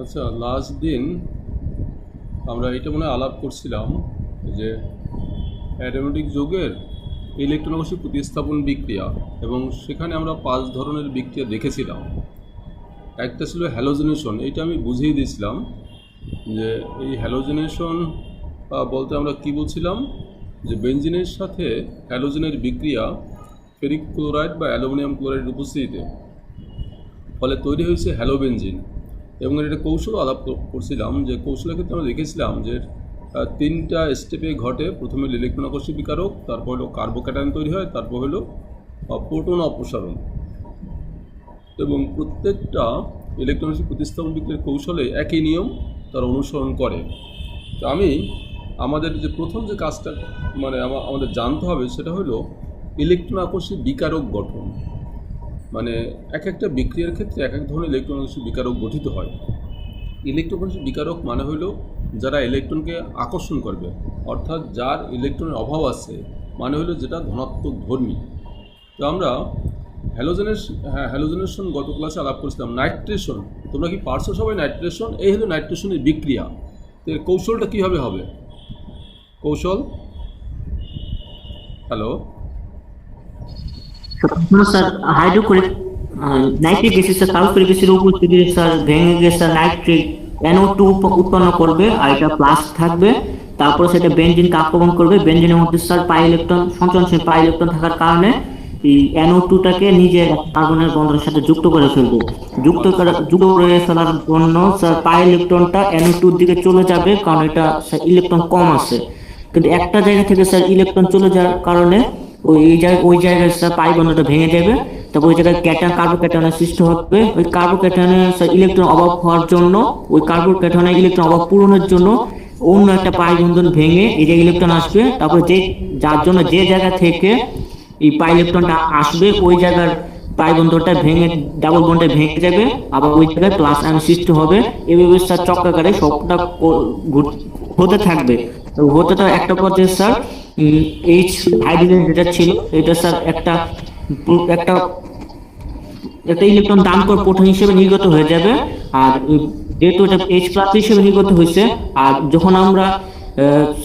আচ্ছা, লাস্ট দিন আমরা এটা মনে হয় আলাপ করছিলাম যে অ্যারোনটিক যৌগের ইলেকট্রনকোষী প্রতিস্থাপন বিক্রিয়া, এবং সেখানে আমরা 5 ধরনের বিক্রিয়া দেখেছিলাম। একটা ছিল হ্যালোজেনেশন, এটা আমি বুঝিয়ে দিয়েছিলাম যে এই হ্যালোজেনেশন বলতে আমরা কি বলছিলাম, যে বেনজিনের সাথে হ্যালোজেনের বিক্রিয়া ফেরিক ক্লোরাইড বা অ্যালুমিনিয়াম ক্লোরাইডের উপস্থিতিতে ফলে তৈরি হয়েছে হ্যালোবেনজিন। এবং এটা কৌশল আলাপ করছিলাম, যে কৌশলের ক্ষেত্রে আমরা দেখেছিলাম যে 3টা স্টেপে ঘটে। প্রথমে ইলেকট্রন আকর্ষী বিকারক, তারপর হলো কার্বোক্যাটায়ন তৈরি হয়, তারপর হলো প্রোটন অপসারণ। এবং প্রত্যেকটা ইলেকট্রন প্রতিস্থাপন বিক্রিয়ার কৌশলে একই নিয়ম তারা অনুসরণ করে। তো আমি আমাদের যে প্রথম যে কাজটা মানে আমাদের জানতে হবে সেটা হলো ইলেকট্রন আকর্ষী বিকারক গঠন। মানে এক একটা বিক্রিয়ার ক্ষেত্রে এক এক ধরনের ইলেকট্রন আকর্ষী বিকারক গঠিত হয়। ইলেকট্রন আকর্ষী বিকারক মানে হলো যারা ইলেকট্রনকে আকর্ষণ করবে, অর্থাৎ যার ইলেকট্রনের অভাব আছে, মানে হলো যেটা ধনাত্মক ধর্মী। তো আমরা হ্যালোজেনেশন গত ক্লাসে আলাপ করেছিলাম। নাইট্রেশন, তোমরা কি পারছো সবাই? নাইট্রেশন, এই হলো নাইট্রেশনের বিক্রিয়া। তো এর কৌশলটা কীভাবে হবে? কৌশল, hello, No, sir hydrochloric nitric গ্যাসের স্যার সালফিউরিক গ্যাসের উপস্থিতি স্যার ভেঙে গিয়ে স্যার নাইট্রিক NO2 উৎপন্ন করবে, আর এটা প্লাস থাকবে। তারপর সেটা বেনজিনকে আক্রমণ করবে। বেনজিনের মধ্যে স্যার পাই ইলেকট্রন সঞ্চরণশীল পাই ইলেকট্রন থাকার কারণে এই NO2টাকে নিজের কার্বনের বন্ধনের সাথে যুক্ত করে ফেলবে। যুক্ত করে ফেলার জন্য স্যার পাই ইলেকট্রনটা NO2 দিকে চলে যাবে, কারণ এটা স্যার ইলেকট্রন কম আছে। কিন্তু একটা জায়গা থেকে স্যার ইলেকট্রন চলে যাওয়ার কারণে ওই জায়গায় স্যার পাই বন্ধনটা ভেঙে যাবে। তারপর ওই জায়গায় কার্বোক্যাটায়নের সৃষ্টি হবে। ওই কার্বোক্যাটায়নের স্যার ইলেকট্রন অভাব হওয়ার জন্য, ওই কার্বোক্যাটায়নের ইলেকট্রন অভাব পূরণের জন্য অন্য একটা পাই বন্ধন ভেঙে এই যে ইলেকট্রন আসবে। তারপর যার জন্য যে জায়গা থেকে এই পাই ইলেকট্রনটা আসবে ওই জায়গার পাই বন্ধনটা ভেঙে ডাবল বন্ডে ভেঙে যাবে, আবার ওই জায়গায় প্লাস আয়ন সৃষ্টি হবে। এই ব্যবস্থা চক্রাকারে সবটা হতে থাকবে। তো হতে তো একটা পর্যায়ে স্যার এইচ হাইড্রোজেন যেটা ছিল এটা স্যার একটা একটা একটা ইলেকট্রন দান করে প্রোটন হিসেবে নির্গত হয়ে যাবে। আর যেহেতু এটা H প্লাস হিসেবে নির্গত হয়েছে, আর যখন আমরা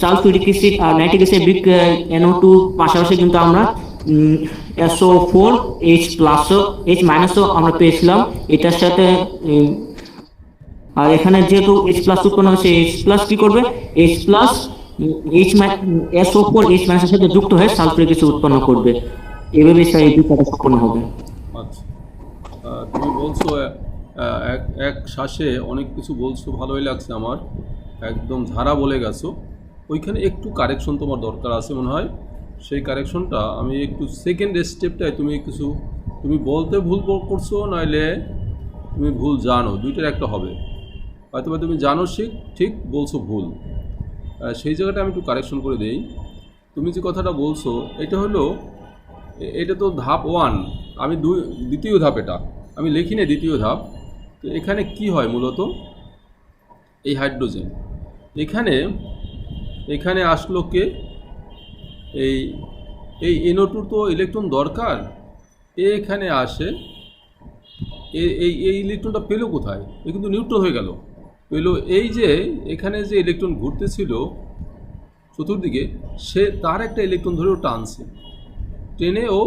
সালফিউরিক অ্যাসিড আর নাইট্রিক অ্যাসিড বিক্রিয়ায় NO2 পাশাপাশি কিন্তু আমরা SO4 H প্লাস H মাইনাসও আমরা পেয়েছিলাম এটার সাথে। আর এখানে যেহেতু H প্লাস উৎপন্ন হচ্ছে, H প্লাস কি করবে, H প্লাস SO4 H মাইনাসের সাথে যুক্ত হয়ে সালফিউরিক অ্যাসিড উৎপন্ন করবে। এভাবে স্যার এই বিক্রিয়াটা সম্পন্ন হবে। আচ্ছা, তুমি বলছো এক এক শ্বাসে অনেক কিছু বলছো, ভালোই লাগছে আমার, একদম ধারা বলে গেছো। ওইখানে একটু কারেকশন তোমার দরকার আছে মনে হয়। সেই কারেকশনটা আমি একটু সেকেন্ড স্টেপটায় তুমি বলতে ভুল করছো, নইলে তুমি ভুল জানো, দুইটার একটা হবে। হয়তো বা তুমি জানো ঠিক বলছো ভুল, সেই জায়গাটা আমি একটু কারেকশন করে দেই। তুমি যে কথাটা বলছো এটা হলো, এটা তো ধাপ 1, আমি দ্বিতীয় ধাপ, এটা আমি লিখি না, দ্বিতীয় ধাপ। তো এখানে কি হয় মূলত, এই হাইড্রোজেন এখানে এখানে আসলো কে, এই এই NO2 তো ইলেকট্রন দরকার, এখানে আসে। এই ইলেকট্রনটা পেলো কোথায়? এ কিন্তু নিউট্রাল হয়ে গেল। পেলো এই যে এখানে যে ইলেকট্রন ঘুরতেছিল চতুর্দিকে, সে তার একটা ইলেকট্রন ধরেও টানছে, টেনে ও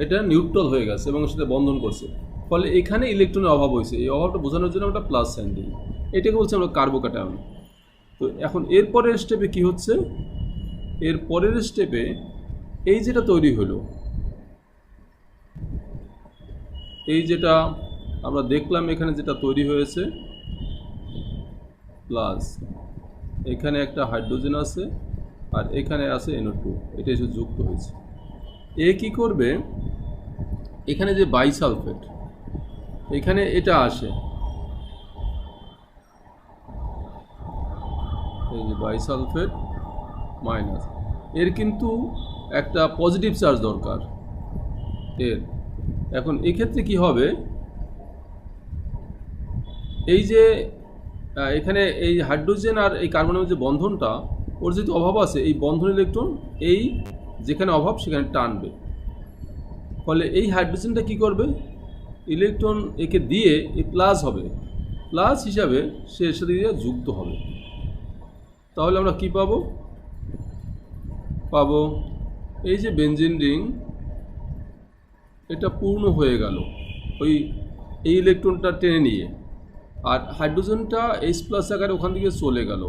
এটা নিউট্রাল হয়ে গেছে এবং সেটা বন্ধন করছে। ফলে এখানে ইলেকট্রনের অভাব হয়েছে। এই অভাবটা বোঝানোর জন্য আমরা প্লাস সাইন দিই, এটাকে বলছি আমরা কার্বোক্যাটায়ন। তো এখন এর পরের স্টেপে কি হচ্ছে, এর পরের স্টেপে এই যেটা তৈরি হলো, এই যেটা আমরা দেখলাম এখানে যেটা তৈরি হয়েছে, প্লাস এখানে একটা হাইড্রোজেন আছে আর এখানে আছে NO2, এটা এসে যুক্ত হয়েছে। এ কি করবে, এখানে যে বাইসালফেট, এখানে এটা আসে, এই যে বাইসালফেট মাইনাস, এর কিন্তু একটা পজিটিভ চার্জ দরকার এর। এখন এক্ষেত্রে কি হবে, এই যে এখানে এই হাইড্রোজেন আর এই কার্বনের যে বন্ধনটা, ওর যেহেতু অভাব আছে, এই বন্ধন ইলেকট্রন এই যেখানে অভাব সেখানে টানবে। ফলে এই হাইড্রোজেনটা কি করবে, ইলেকট্রন একে দিয়ে এই প্লাস হবে, প্লাস হিসাবে সে এর সাথে দিয়ে যুক্ত হবে। তাহলে আমরা কি পাবো? পাবো এই যে বেনজিন রিং, এটা পূর্ণ হয়ে গেল ওই এই ইলেকট্রনটা টেনে নিয়ে, আর হাইড্রোজেনটা H+ আকারে ওখান থেকে চলে গেল,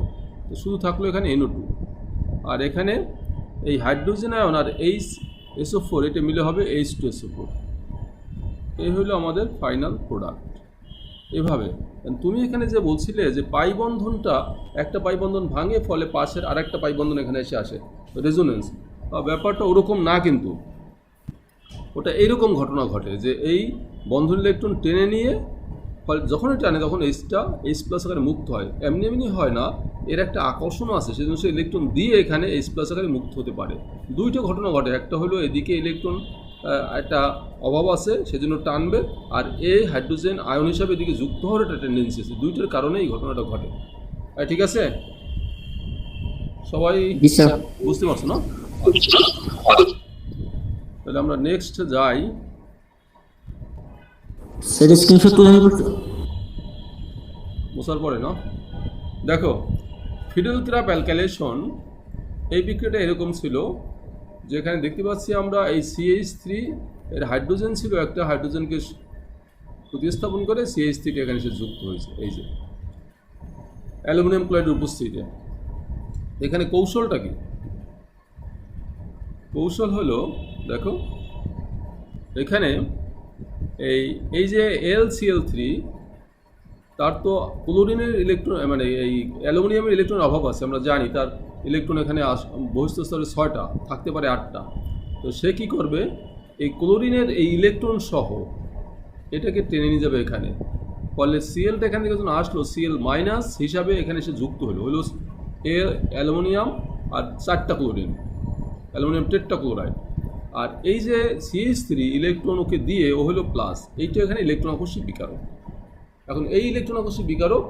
তো শুধু থাকলো এখানে NO2, আর এখানে এই হাইড্রোজেন আয়ন আর SO4 এটা মিলে হবে H2SO4। এই হলো আমাদের ফাইনাল প্রোডাক্ট। এভাবে তুমি এখানে যে বলছিলে যে পাই বন্ধনটা, একটা পাই বন্ধন ভাঙে ফলে পাশের আরেকটা পাই বন্ধন এখানে এসে আসে, রেজোনেন্স, ব্যাপারটা ওরকম না, কিন্তু ওটা এইরকম ঘটনা ঘটে যে এই বন্ধন ইলেকট্রন টেনে নিয়ে ফলে যখন এটা আনে তখন H+ আকারে মুক্ত হয়। এমনি এমনি হয় না, এর একটা আকর্ষণও আছে, সেজন্য সে ইলেকট্রন দিয়ে এখানে H+ আকারে মুক্ত হতে পারে। দুইটা ঘটনা ঘটে, একটা হলো এদিকে ইলেকট্রন একটা অভাব আছে সেজন্য টানবে, আর এই হাইড্রোজেন আয়ন হিসাবে এদিকে যুক্ত হওয়ার একটা টেন্ডেন্সি আছে। দুইটার কারণে এই ঘটনাটা ঘটে। ঠিক আছে, সবাই জি স্যার। বুঝতে পারছো না? তাহলে আমরা নেক্সট যাই। স্যার স্ক্রিনশট তুলে নিব। বসার পরে না, দেখো ফিডেল-ক্রাফট অ্যালকাইলেশন এই বিক্রিয়াটা এরকম ছিল, যেখানে দেখতে পাচ্ছি আমরা এই CH3 এর হাইড্রোজেন ছিল, একটা হাইড্রোজেনকে প্রতিস্থাপন করে CH3 এখানে এসে যুক্ত হয়েছে এই যে অ্যালুমিনিয়াম ক্লোরাইডের উপস্থিতিতে। এখানে কৌশলটা কি? কৌশল হলো, দেখো এখানে এই যে LCl3, তার তো ক্লোরিনের ইলেকট্রন মানে এই অ্যালুমিনিয়ামের ইলেকট্রনের অভাব আছে, আমরা জানি তার ইলেকট্রন এখানে বহিস্থ স্তরে 6টা, থাকতে পারে 8টা। তো সে কি করবে, এই ক্লোরিনের এই ইলেকট্রন সহ এটাকে টেনে নিয়ে যাবে এখানে, ফলে Clটা এখান থেকে যখন আসলো Cl- হিসাবে এখানে এসে যুক্ত হলো অ্যালুমিনিয়াম আর 4টা ক্লোরিন, অ্যালুমিনিয়াম টেট্রাক্লোরাইড। আর এই যে CH3 ইলেকট্রন ওকে দিয়ে ও হলো প্লাস, এইটা এখানে ইলেকট্রন আকর্ষী বিকারক। এখন এই ইলেকট্রন আকর্ষী বিকারক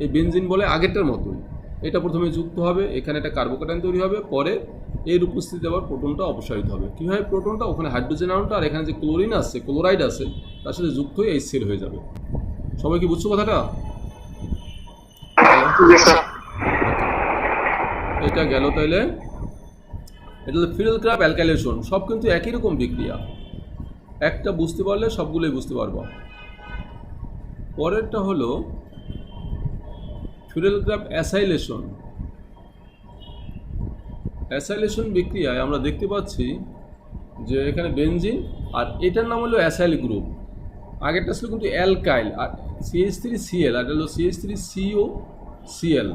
এই বেনজিন বলে আগেরটার মতোই, এটা প্রথমে যুক্ত হবে, এখানে একটা কার্বোক্যাটায়ন তৈরি হবে, পরে এর উপস্থিতিতে আবার প্রোটনটা অপসারিত হবে। কীভাবে? প্রোটনটা ওখানে হাইড্রোজেন আয়নটা আর এখানে যে ক্লোরিন আছে, ক্লোরাইড আছে, তার সাথে যুক্ত হয়ে HCl হয়ে যাবে। সবাই কি বুঝছো কথাটা? এটা গেল। তাইলে এটা হলো ফিডেল-ক্রাফট অ্যালকাইলেশন, সব কিন্তু একই রকম বিক্রিয়া, একটা বুঝতে পারলে সবগুলোই বুঝতে পারবো। পরেরটা হলো ফিডেল-ক্রাফট অ্যাসাইলেশন। অ্যাসাইলেশন বিক্রিয়ায় আমরা দেখতে পাচ্ছি যে এখানে বেনজিন, আর এটার নাম হলো অ্যাসাইল গ্রুপ। আগেরটা ছিল কিন্তু অ্যালকাইল, আর CH3Cl, আর এটা হলো CH3COCl,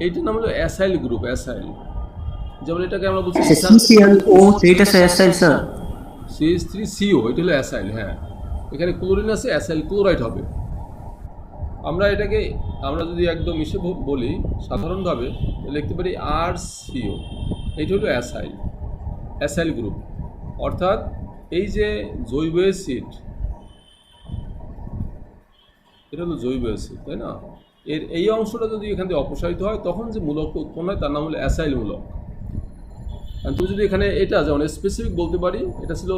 এইটার নাম হলো অ্যাসাইল গ্রুপ। অ্যাসাইল, যেমন এটাকে আমরা বলছি CCl-O, এটা স্যার অ্যাসাইল স্যার। CH3CO, এটা হলো অ্যাসাইল। হ্যাঁ, এখানে ক্লোরিন আছে, অ্যাসাইল ক্লোরাইড হবে। আমরা যদি একদম মিশে বলি সাধারণভাবে লিখতে পারি RCO, এইটা হলো অ্যাসাইল গ্রুপ। অর্থাৎ এই যে জৈব অ্যাসিড, এটা হলো জৈব অ্যাসিড, তাই না? এর এই অংশটা যদি এখান থেকে অপসারিত হয় তখন যে মূলকটা উৎপন্ন হয় তার নাম হলো অ্যাসাইল মূলক। আর তুমি যদি এখানে এটা যেমন স্পেসিফিক বলতে পারি, এটা ছিল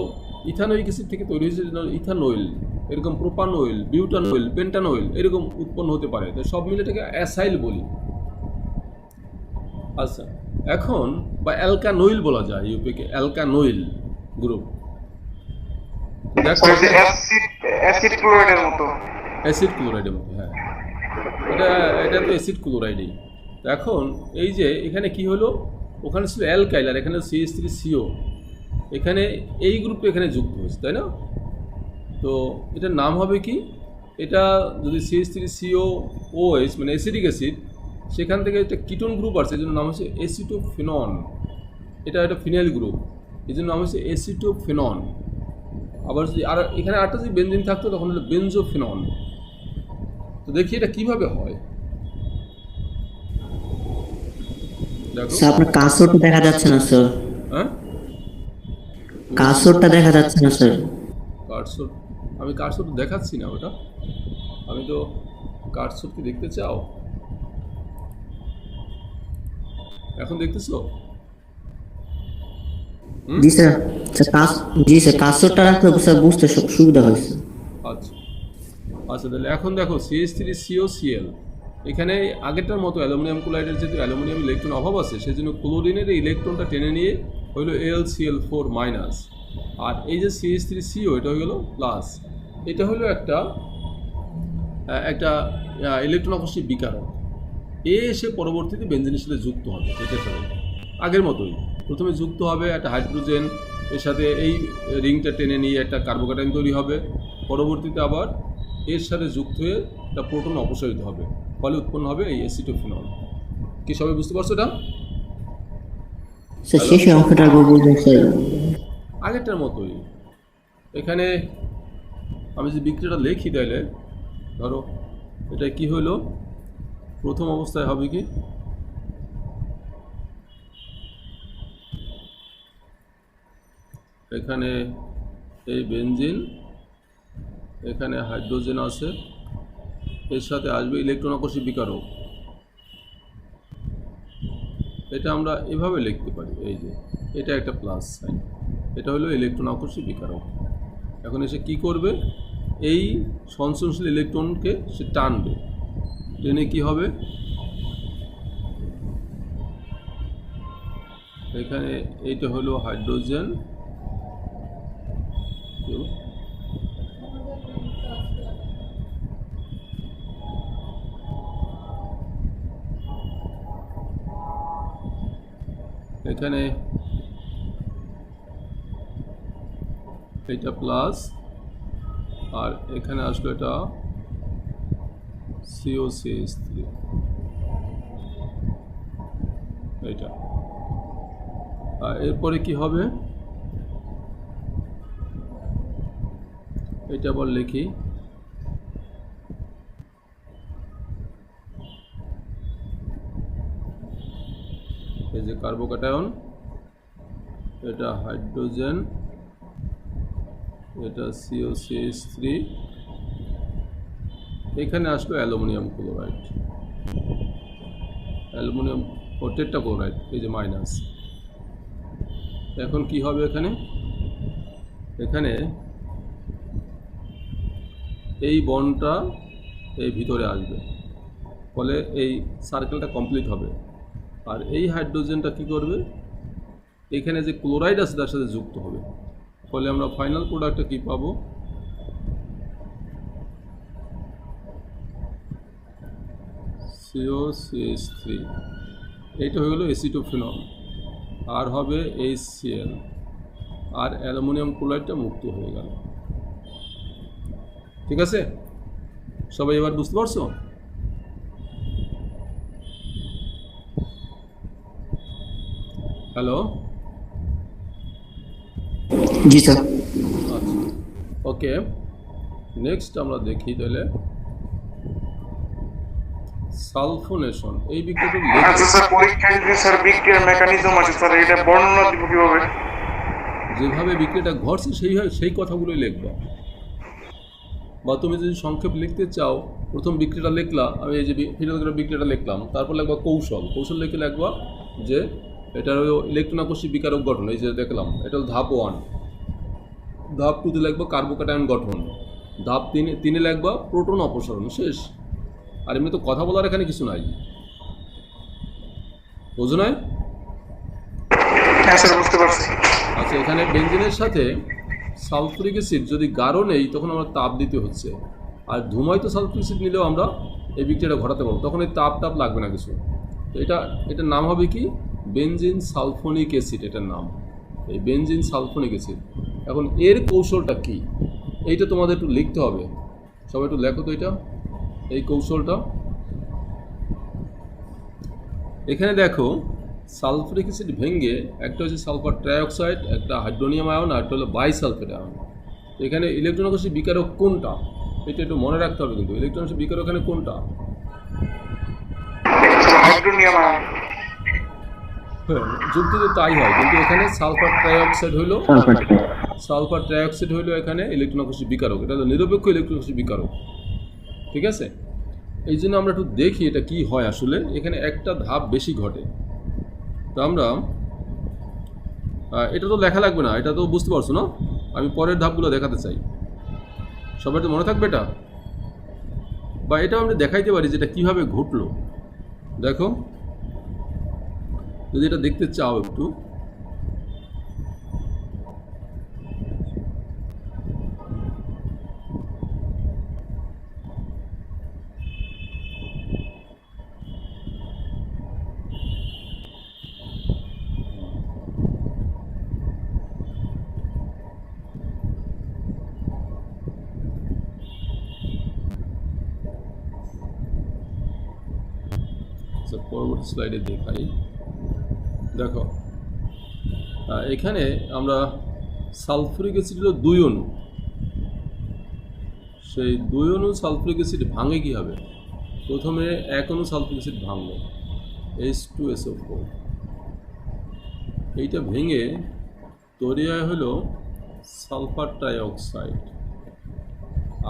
ইথানোয়িক অ্যাসিড থেকে তৈরি হয়েছে ইথানোয়েল, এরকম প্রোপানোয়েল, বিউটানোয়েল, পেন্টানোয়েল এরকম উৎপন্ন হতে পারে, তাই সব মিলে এটাকে অ্যাসাইল বলি। আচ্ছা, এখন বা অ্যালকানোইল বলা যায়, ইউপিকে অ্যালকানোইল গ্রুপ। দেখো অ্যাসিড ক্লোরাইডের মতো। অ্যাসিড ক্লোরাইডের মতো, হ্যাঁ, এটা তো অ্যাসিড ক্লোরাইডই। এখন এই যে এখানে কি হলো, ওখানে ছিল অ্যালকাইল আর এখানে CH3CO, এখানে এই গ্রুপটা এখানে যুক্ত হয়েছে, তাই না? তো এটার নাম হবে কি? এটা যদি CH3COOH মানে অ্যাসিডিক অ্যাসিড, সেখান থেকে একটা কিটোন গ্রুপ আছে, এই জন্য নাম হচ্ছে অ্যাসিটোফেনন। এটা একটা ফিনাইল গ্রুপ, এই জন্য নাম হচ্ছে অ্যাসিটোফেনন। আবার যদি আর এখানে আরেকটা যদি বেনজিন থাকতো তখন হলো বেনজোফেনন। তো দেখি এটা কিভাবে হয়। স্যার আপনার কার্সরটা দেখা যাচ্ছে না স্যার। হ্যাঁ, কার্সরটা দেখা যাচ্ছে না স্যার। কার্সর, আমি কার্সর দেখাচ্ছি না, ওটা আমি তো কার্সর কি দেখতে চাও? এখন দেখতেছো? জি স্যার। জি স্যার, কার্সরটা রাখলে স্যার বুঝতে সুবিধা হয়েছে। আচ্ছা, আচ্ছা, তাহলে এখন দেখো CH3COCl, এখানে আগেরটার মতো অ্যালুমিনিয়াম ক্লোরাইডের যেহেতু অ্যালুমিনিয়াম ইলেকট্রন অভাব আছে, সেজন্য ক্লোরিনের এই ইলেকট্রনটা টেনে নিয়ে হইল AlCl4 মাইনাস, আর এই যে CH3CO এটা হয়ে গেল প্লাস। এটা হলো একটা ইলেকট্রন আকর্ষী বিকারক। এসে পরবর্তীতে বেনজিনের সাথে যুক্ত হবে, এটার সাথে আগের মতোই প্রথমে যুক্ত হবে একটা হাইড্রোজেন, এর সাথে এই রিংটা টেনে নিয়ে একটা কার্বোক্যাটায়ন তৈরি হবে, পরবর্তীতে আবার এর সাথে যুক্ত হয়ে একটা প্রোটন অপসারিত হবে, ফলে উৎপন্ন হবে এই অ্যাসিটোফিনল। কি সবাই বুঝতে পারছো এটা? স্যার শেষ অঙ্কটা বলবেন স্যার? আগেরটার মতোই। এখানে আমি যে বিক্রিয়াটা লিখি, তাইলে ধরো এটা কি হলো, প্রথম অবস্থায় হবে কি, এখানে এই বেনজিন, এখানে হাইড্রোজেন আছে, এর সাথে আসবে ইলেকট্রন আকর্ষী বিকারক। এটা আমরা এভাবে লিখতে পারি, এই যে এটা একটা প্লাস সাইন, এটা হলো ইলেকট্রন আকর্ষী বিকারক। এখন এসে কি করবে, এই সংশ্লেষশীল ইলেকট্রনকে সে টানবে, টেনে কি হবে, এখানে এইটা হলো হাইড্রোজেন, এখানে এটা প্লাস, আর এখানে আসলো এটা COCH3, এটা। আর এরপরে কি হবে, এটা আবার লিখি, এই যে কার্বোক্যাটায়ন, এটা হাইড্রোজেন, এটা COCH3, এখানে আসলো অ্যালুমিনিয়াম ক্লোরাইড, অ্যালুমিনিয়াম ও টেট্রাক্লোরাইড, এই যে মাইনাস। এখন কি হবে, এখানে এই বন্ডটা এই ভিতরে আসবে, ফলে এই সার্কেলটা কমপ্লিট হবে। আর এই হাইড্রোজেনটা কি করবে, এখানে যে ক্লোরাইড আছে তার সাথে যুক্ত হবে, ফলে আমরা ফাইনাল প্রোডাক্টটা কি পাবো, COCH3, এইটা হয়ে গেল অ্যাসিটোফিনল, আর হবে HCl, আর অ্যালুমিনিয়াম ক্লোরাইডটা মুক্ত হয়ে গেল। ঠিক আছে, সবাই এবার বুঝতে পারছো? হ্যালো, জি স্যার। আচ্ছা, ওকে, নেক্সট আমরা দেখি তাহলে সালফোনেশন। এই বিক্রিয়াটা আচ্ছা স্যার, পরীক্ষায় যে স্যার বিক্রিয়ার মেকানিজম আছে স্যার, এটা বর্ণনা দিব কিভাবে? যেভাবে বিক্রিয়াটা ঘটছে সেই কথাগুলোই লিখবা, বা তুমি যদি সংক্ষেপ লিখতে চাও, প্রথম বিক্রিয়াটা লিখলা, আমি এই যে বিক্রিয়াটা লিখলাম, তারপর লিখবা কৌশল লিখে লিখবা যে এটা হলো ইলেকট্রন আকর্ষী বিকারক গঠন, এই যে দেখলাম এটা হলো ধাপ 1, ধাপ 2তে লিখবা কার্বোক্যাটায়ন গঠন, ধাপ 3-এ লিখবা প্রোটন অপসারণ, শেষ। আর এমনি তো কথা বলার এখানে কিছু নাই, বুঝো নাই? হ্যাঁ স্যার, বুঝতে পারছি। আচ্ছা, এখানে বেনজিনের সাথে সালফুরিক অ্যাসিড যদি গাঢ় নেই, তখন আমরা তাপ দিতে হচ্ছে, আর ধূমায়িত সালফুরিক অ্যাসিড নিলেও আমরা এই বিক্রিয়াটা ঘটাতে পারবো, তখন এই তাপ লাগবে না কিছু। তো এটার নাম হবে কি, বেনজিন সালফোনিক অ্যাসিড, এটার নাম এই বেনজিন সালফোনিক অ্যাসিড। এখন এর কৌশলটা কি, এইটা তোমাদের একটু লিখতে হবে, সবাই একটু লেখো তো এটা, এই কৌশলটা। এখানে দেখো সালফুরিক অ্যাসিড ভেঙে একটা হচ্ছে সালফার ট্রাইঅক্সাইড, একটা হাইড্রোনিয়াম আয়ন, আর একটা হলো বাইসালফেট আয়ন। এখানে ইলেকট্রন আকর্ষী বিকারক কোনটা, এটা একটু মনে রাখতে হবে কিন্তু, ইলেকট্রন আকর্ষী বিকারক এখানে কোনটা? Hydronium ion. হ্যাঁ, যুক্তিতে তাই হয়, কিন্তু এখানে সালফার ট্রাইঅক্সাইড হইলো এখানে ইলেকট্রন আকর্ষী বিকারক, এটা হলো নিরপেক্ষ ইলেকট্রন আকর্ষী বিকারক। ঠিক আছে, এই জন্য আমরা একটু দেখি এটা কি হয় আসলে। এখানে একটা ধাপ বেশি ঘটে, তো আমরা এটা তো লেখা লাগবে না, এটা তো বুঝতে পারছো না, আমি পরের ধাপগুলো দেখাতে চাই, সবাই তো মনে থাকবে এটা। বা এটা আমরা দেখাইতে পারি যেটা কিভাবে ঘটলো। দেখো, যদি এটা দেখতে চাও একটু, পরবর্তী স্লাইডে দেখাই। দেখো, এখানে আমরা সালফুরিক অ্যাসিড হলো 2 অণু, সেই 2 অণু সালফুরিক অ্যাসিড ভাঙে কী হবে? প্রথমে 1 অণু সালফুরিক অ্যাসিড ভাঙলো, H2SO4, এইটা ভেঙে তৈরি হয় হলো সালফার ট্রাইঅক্সাইড,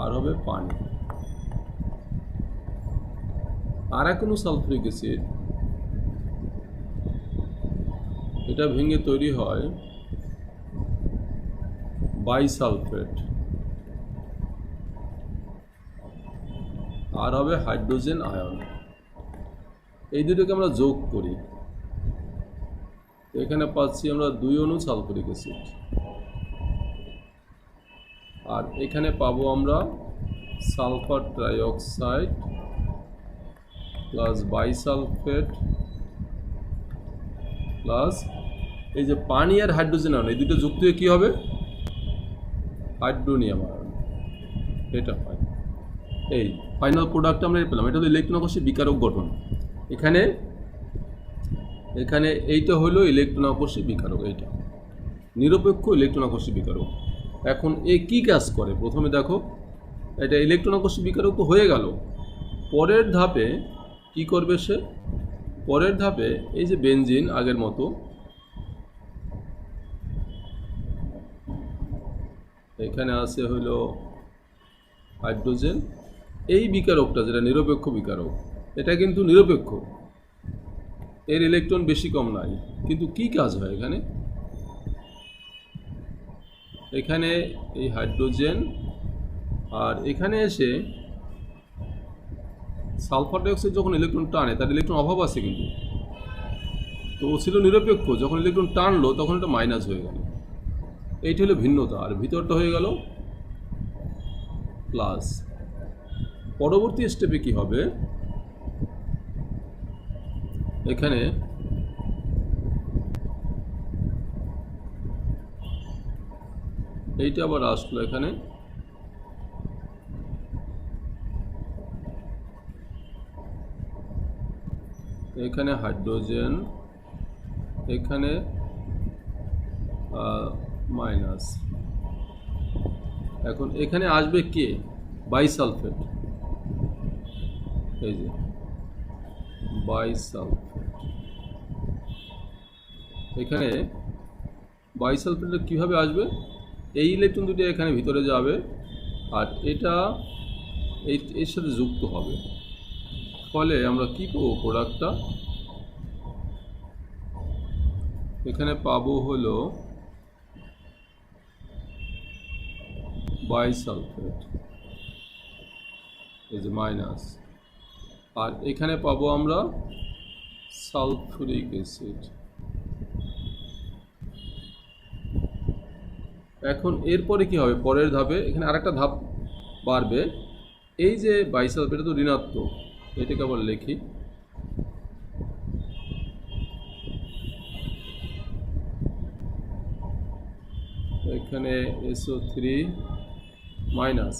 আর হবে পানি। আর 1 অণু সালফুরিক অ্যাসিড, এটা ভেঙে তৈরি হয় বাইসালফেট, আর হবে হাইড্রোজেন আয়ন। এই দুটোকে আমরা যোগ করি, এখানে পাচ্ছি আমরা 2 অণু সালফুরিক অ্যাসিড, আর এখানে পাবো আমরা sulphur trioxide plus bisulphate plus এই যে পানি আর হাইড্রোজেন আয়ন, এই দুটো যুক্ত হয়ে কী হবে? হাইড্রোনিয়াম আয়ন, এটা হয়। এই ফাইনাল প্রোডাক্ট আমরা পেলাম, এটা হলো ইলেকট্রন আকর্ষী বিকারক গঠন। এখানে এখানে এইটা হলো ইলেকট্রন আকর্ষী বিকারক, এইটা নিরপেক্ষ ইলেকট্রন আকর্ষী বিকারক। এখন এ কী কাজ করে? প্রথমে দেখো, এটা ইলেকট্রন আকর্ষী বিকারক তো হয়ে গেল, পরের ধাপে কি করবে সে? পরের ধাপে এই যে বেনজিন আগের মতো এখানে আছে হলো হাইড্রোজেন, এই বিকারকটা যেটা নিরপেক্ষ বিকারক, এটা কিন্তু নিরপেক্ষ, এর ইলেকট্রন বেশি কম নাই, কিন্তু কি কাজ হয় এখানে? এখানে এই হাইড্রোজেন আর এখানে এসে সালফার ডাইঅক্সাইড যখন ইলেকট্রন টানে, তার ইলেকট্রন অভাব আছে কিন্তু, তো ও ছিল নিরপেক্ষ, যখন ইলেকট্রন টানলো তখন এটা মাইনাস হয়ে গেল, এইটা হলো ভিন্নতা, আর ভিতরটা হয়ে গেল প্লাস। পরবর্তী স্টেপে কি হবে? এখানে এইটা আবার আসলো, এখানে এখানে হাইড্রোজেন, এখানে মাইনাস। এখন এখানে আসবে কে? বাইসালফেট, এই যে বাইসালফেট। এখানে বাইসালফেটটা কীভাবে আসবে? এই ইলেকট্রন দুটো এখানে ভিতরে যাবে, আর এটা এর সাথে যুক্ত হবে, ফলে আমরা কি পাবো? প্রোডাক্টটা এখানে পাবো হলো বাইসালফেট, এই যে মাইনাস, আর এখানে পাবো আমরা সালফুরিক অ্যাসিড। এখন এরপরে কি হবে? পরের ধাপে এখানে আরেকটা ধাপ বাড়বে, এই যে বাইসালফেট তো ঋণাত্মক, এটাকে আবার লিখি, এখানে SO3 মাইনাস,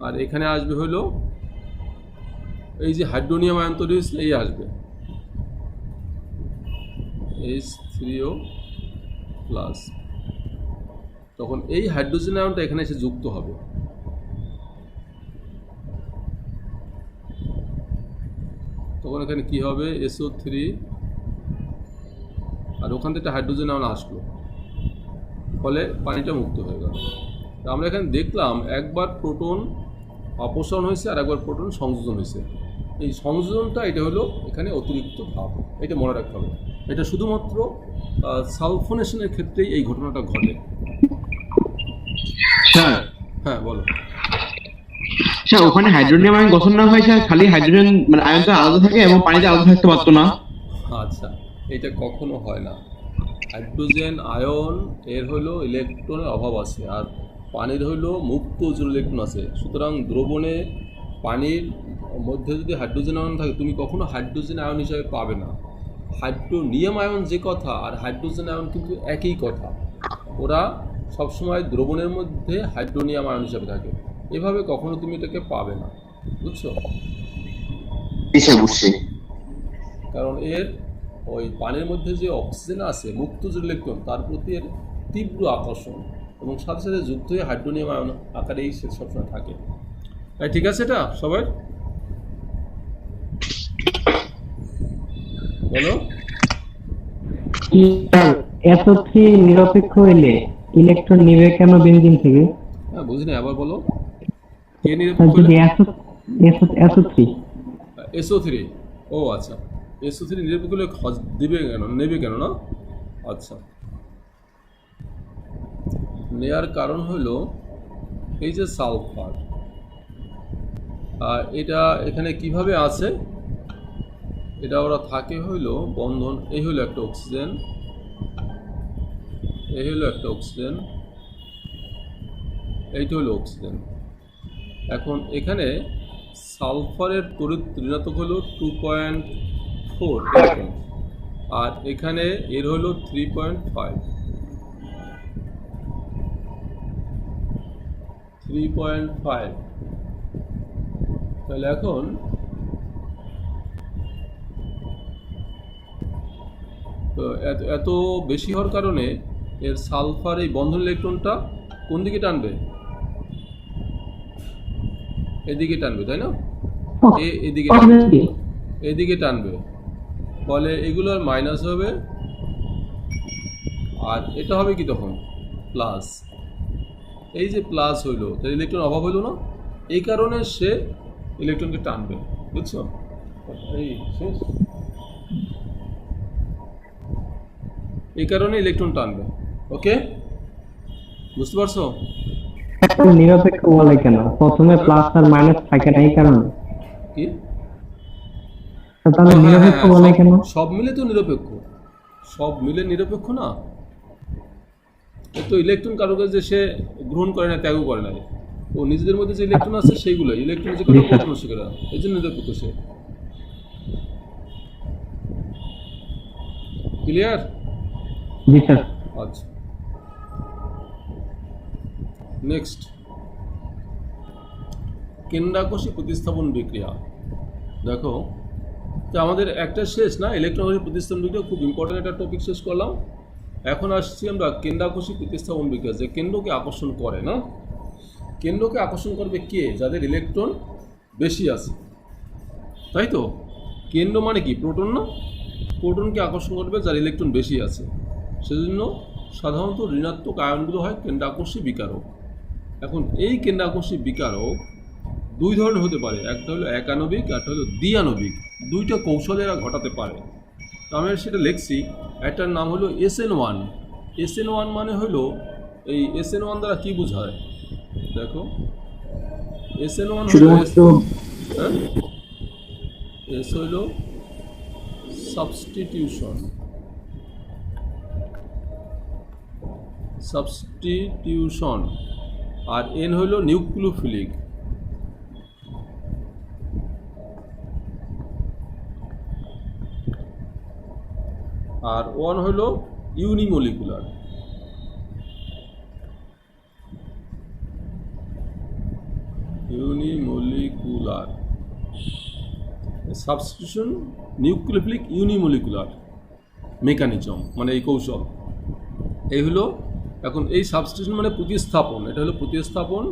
আর এখানে আসবে হলো এই যে হাইড্রোনিয়াম আয়ন তৈরি হয়েছিল, এই আসবে H3O প্লাস, তখন এই হাইড্রোজেন আয়নটা এখানে এসে যুক্ত হবে, তখন এখানে কি হবে? SO3, আর ওখান থেকে হাইড্রোজেন আয়ন আসলো, ফলে পানিটা মুক্ত হয়ে গেল। আমরা এখানে দেখলাম একবার প্রোটন অপসারণ হয়েছে আর একবার প্রোটন সংযোজন হয়েছে। এই সংযোজনটা এটা হলো এখানে অতিরিক্ত ভাব, এটা মনে রাখতে হবে। এটা শুধুমাত্র সালফোনেশনের ক্ষেত্রেই এই ঘটনাটা ঘটে। স্যার, হ্যাঁ বলো। আচ্ছা, ওখানে হাইড্রোনিয়াম আয়ন গঠন না হয়েছে, খালি হাইড্রোজেন মানে আয়নটা আলাদা থাকে এবং পানিতে আলাদা থাকতে পারতো না? আচ্ছা, এটা কখনো হয় না। হাইড্রোজেন আয়ন এর হলো ইলেকট্রনের অভাব আছে, আর পানির হলো মুক্ত ওজন ইলেকট্রন আছে। সুতরাং দ্রবণে পানির মধ্যে যদি হাইড্রোজেন আয়ন থাকে, তুমি কখনো হাইড্রোজেন আয়ন হিসাবে পাবে না। হাইড্রোনিয়াম আয়ন যে কথা আর হাইড্রোজেন আয়ন কিন্তু একই কথা। ওরা সবসময় দ্রবণের মধ্যে হাইড্রোনিয়াম আয়ন হিসাবে থাকে, এভাবে কখনো তুমি এটাকে পাবে না, বুঝছো? বুঝছি। কারণ এর ওই পানির মধ্যে যে অক্সিজেন আছে, মুক্ত যে ইলেকট্রন, তার প্রতি এর তীব্র আকর্ষণ, এবং সাথে সাথে যুক্ত হয়ে হাইড্রোনিয়াম আয়ন আকারেই সে সবসময় থাকে। তাই ঠিক আছে এটা সবাই বলো। SO3 নিরপেক্ষ হইলে ইলেকট্রন নিবে কেন বেনজিন থেকে? হ্যাঁ, বুঝিনি, আবার বলো। কে আর নিরপেক্ষ? যদি SO3 SO3। ও আচ্ছা, SO3 নিরপেক্ষ হলে দিবে কেন, নেবে কেন না? আচ্ছা, নেয়ার কারণ হলো এই যে সালফার, এটা এখানে কিভাবে আছে, এটা ওরা থাকে হইলো বন্ধন, এই হলো একটা অক্সিজেন, এই হলো একটা অক্সিজেন, এইটা হলো অক্সিজেন। এখন এখানে সালফারের তড়িৎ ঋণাত্মক হলো 2.4 ইলেকট্রন, আর এখানে এর হলো 3.5। 3.5। তাহলে এখন তো এত বেশি হওয়ার কারণে এর সালফার এই বন্ধন ইলেকট্রনটা কোন দিকে টানবে? এদিকে টানবে, তাই না? এদিকে টানবে, এদিকে টানবে, ফলে এগুলোর মাইনাস হবে, আর এটা হবে কি তখন প্লাস। এই যে প্লাস হইলো, তাহলে ইলেকট্রন অভাব হইলো না, এই কারণে সে ইলেকট্রনকে টানবে, বুঝছো? এই শেষ, এই কারণে ইলেকট্রন টানবে। ওকে, বুঝতে পারছো? নিরপেক্ষ বলে কেন? প্রথমে প্লাস আর মাইনাস থাকে না, এই কারণে। কি? তাহলে নিরপেক্ষ বলে কেন? সব মিলে তো নিরপেক্ষ, সব মিলে নিরপেক্ষ না। তো ইলেকট্রন কারো কাছে সে গ্রহণ করে না, ত্যাগও করে না, ও নিজেদের মধ্যে যে ইলেকট্রন আছে সেইগুলো ইলেকট্রন যে কোনো প্রোটন সেগুলো, এই জন্য নিরপেক্ষ সে। ক্লিয়ার? জি স্যার। আচ্ছা, নেক্সট, কেন্দ্রাকর্ষী প্রতিস্থাপন বিক্রিয়া। দেখো, তো আমাদের একটা শেষ না, ইলেকট্রন প্রতিস্থাপন বিক্রিয়া খুব ইম্পর্টেন্ট একটা টপিক শেষ করলাম। এখন আসছি আমরা কেন্দ্রাকর্ষী প্রতিস্থাপন বিক্রিয়া, যে কেন্দ্রকে আকর্ষণ করে না। কেন্দ্রকে আকর্ষণ করবে কে? যাদের ইলেকট্রন বেশি আছে, তাই তো? কেন্দ্র মানে কি? প্রোটন না? প্রোটনকে আকর্ষণ করবে যার ইলেকট্রন বেশি আছে। সেজন্য সাধারণত ঋণাত্মক আয়নগুলো হয় কেন্দ্রাকর্ষী বিকারক। এখন এই কেন্দ্রাকর্ষী বিকারক দুই ধরনের হতে পারে, একটা হলো একাণবিক, একটা হলো দ্বিআণবিক। দুইটা কৌশলে এরা ঘটাতে পারে। তো আমি সেটা লিখছি, একটার নাম হলো SN1। SN1 মানে হলো, এই SN1 দ্বারা কী বোঝায় দেখো, SN1 হলো হ্যাঁ, এস হইল সাবস্টিটিউশন, সাবস্টিটিউশন, আর এন হইল নিউক্লিওফিলিক। আর ওয়ান হইল ইউনিমলিকুলার। ইউনিমলিকুলার সাবস্টিটিউশন, নিউক্লিওফিলিক, ইউনিমলিকুলার মেকানিজম, মানে এই কৌশল এই হলো। এখন এই সাবস্টিটিউশন মানে প্রতিস্থাপন, এটা হলো প্রতিস্থাপন।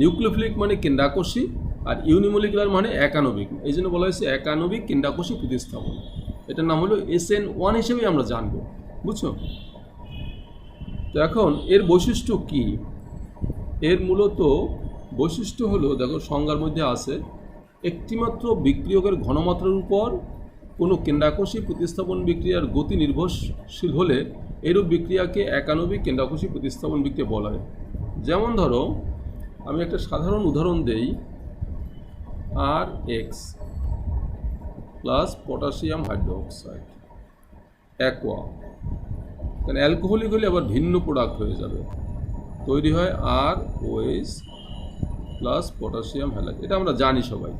নিউক্লিওফিলিক মানে কেন্দ্রাকর্ষী, আর ইউনিমলিকুলার মানে একাণবিক। এই জন্য বলা হয়েছে একাণবিক কেন্দ্রাকর্ষী প্রতিস্থাপন। এটার নাম হলো SN1 হিসেবেই আমরা জানবো, বুঝছো? তো এখন এর বৈশিষ্ট্য কি? এর মূলত বৈশিষ্ট্য হলো, দেখো সংজ্ঞার মধ্যে আছে, একটিমাত্র বিক্রিয়কের ঘনমাত্রার উপর কোনো কেন্দ্রাকর্ষী প্রতিস্থাপন বিক্রিয়ার গতি নির্ভরশীল হলে এরূপ বিক্রিয়াকে একাণবিক কেন্দ্রাকর্ষী প্রতিস্থাপন বিক্রিয়া বলা হয়। যেমন ধরো, আমি একটা সাধারণ উদাহরণ দেই, R X plus potassium hydroxide aqua. কারণ অ্যালকোহলিক হলে আবার ভিন্ন প্রোডাক্ট হয়ে যাবে, তৈরি হয় R OH plus potassium halide. এটা আমরা জানি সবাই।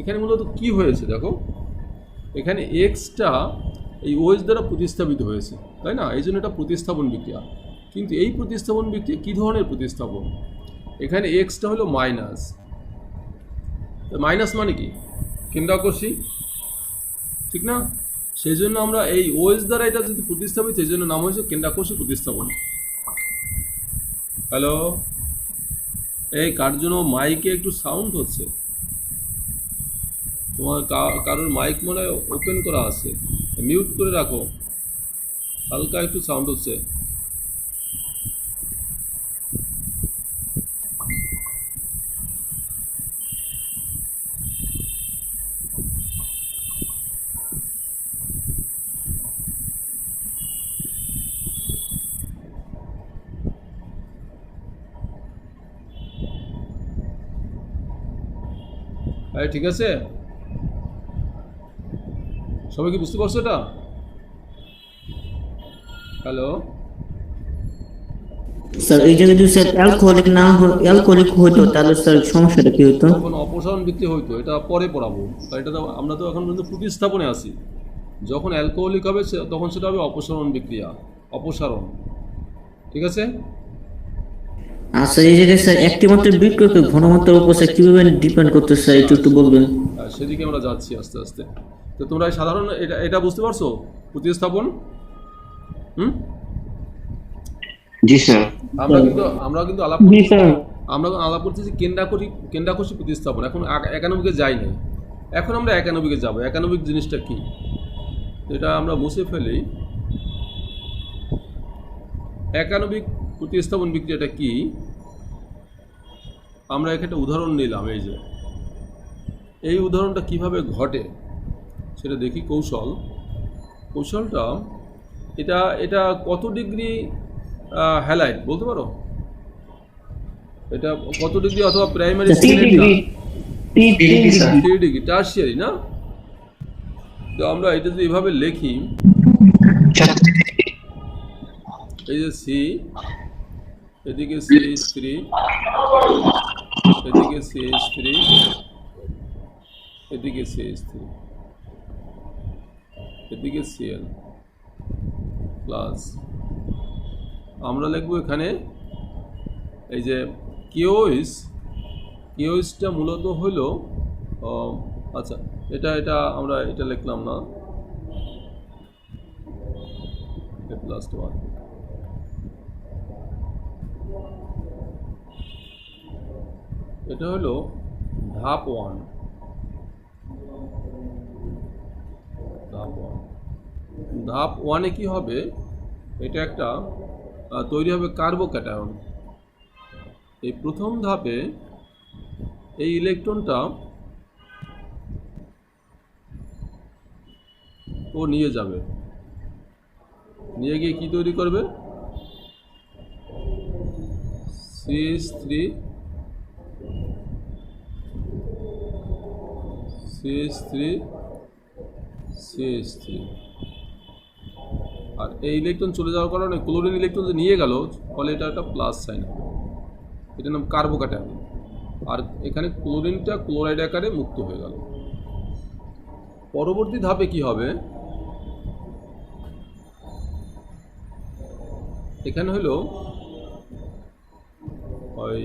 এখানে মূলত কি হয়েছে দেখো, এখানে এক্সটা এই ওএইচ দ্বারা প্রতিস্থাপিত হয়েছে, তাই না? এই জন্য এটা প্রতিস্থাপন বিক্রিয়া। কিন্তু এই প্রতিস্থাপন বিক্রিয়া কী ধরনের প্রতিস্থাপন? এখানে এক্সটা হলো মাইনাস, মাইনাস মানে কি কেন্দ্রাকর্ষী, ঠিক না? সেই জন্য আমরা এই ওএইচ দ্বারা এটা যদি প্রতিস্থাপিত, সেই জন্য নাম হয়েছে কেন্দ্রাকর্ষী প্রতিস্থাপন। হ্যালো, এই কার জন্য মাইকে একটু সাউন্ড হচ্ছে? তোমার কারোর মাইক মনে হয় ওপেন করা আছে, মিউট করে রাখো, হালকা একটু সাউন্ড হচ্ছে। হ্যাঁ, ঠিক আছে, সবাই কি বুঝতে পারছো এটা? হ্যালো, স্যার এই যে যদি স্যার অ্যালকোহলিক হতো তাহলে স্যার সমস্যাটা কি হতো? তখন অপসারণ বিক্রি হইতো, এটা পরে পড়াবো। তাই এটা তো আমরা তো এখন পর্যন্ত প্রতিস্থাপনে আছি। যখন অ্যালকোহলিক হবে তখন সেটা হবে অপসারণ বিক্রিয়া, অপসারণ। ঠিক আছে? আচ্ছা, এই জায়গায় স্যার একটি মাত্র বিক্রিয়কে ঘনমাত্রার উপর স্যার কিভাবে ডিপেন্ড করতে স্যার একটু বলবেন? সেদিকে আমরা যাচ্ছি আস্তে আস্তে। তো তোমরা সাধারণ এটা বুঝতে পারছো প্রতিস্থাপন? জি স্যার। আমরা কিন্তু আলাপ জি স্যার। আমরা আলাপ করতেছি কেন্দ্রাকর্ষী প্রতিস্থাপন। এখন একানবিকে যাই নাই, এখন আমরা একানবিকে যাব। একানবিক জিনিসটা কি এটা আমরা মুছে ফেলি। একানবিক প্রতিস্থাপন বিক্রিয়াটা কি, আমরা একটা উদাহরণ নিলাম। এই যে এই উদাহরণটা কিভাবে ঘটে সেটা দেখি। কৌশলটা এটা কত ডিগ্রি হ্যালাইড বলতে পারো? এটা কত ডিগ্রি, অথবা প্রাইমারি 3 ডিগ্রি টারশিয়ারি না? তো আমরা এটা যদি এভাবে লিখি, এই যে সি, এদিকে CH3, এদিকে CH3, এদিকে CH3, এদিকে Cl প্লাস আমরা লিখবো এখানে এই যে কিওইসটা মূলত হলো, আচ্ছা এটা আমরা এটা লিখলাম না, প্লাস 1। এটা হলো ধাপ 1। ধাপ 1-এ কি হবে, এটা একটা তৈরি হবে কার্বোক্যাটায়ন। এই প্রথম ধাপে এই ইলেকট্রনটা ও নিয়ে যাবে, নিয়ে গিয়ে কি তৈরি করবে, CH3 আর এই ইলেকট্রন চলে যাওয়ার কারণে ক্লোরিন ইলেকট্রন যে নিয়ে গেল, ফলে এটা একটা প্লাস সাইন হবে। এটার নাম কার্বোক্যাটায়ন। আর এখানে ক্লোরিনটা ক্লোরাইড আকারে মুক্ত হয়ে গেল। পরবর্তী ধাপে কি হবে, এখানে হলো ওই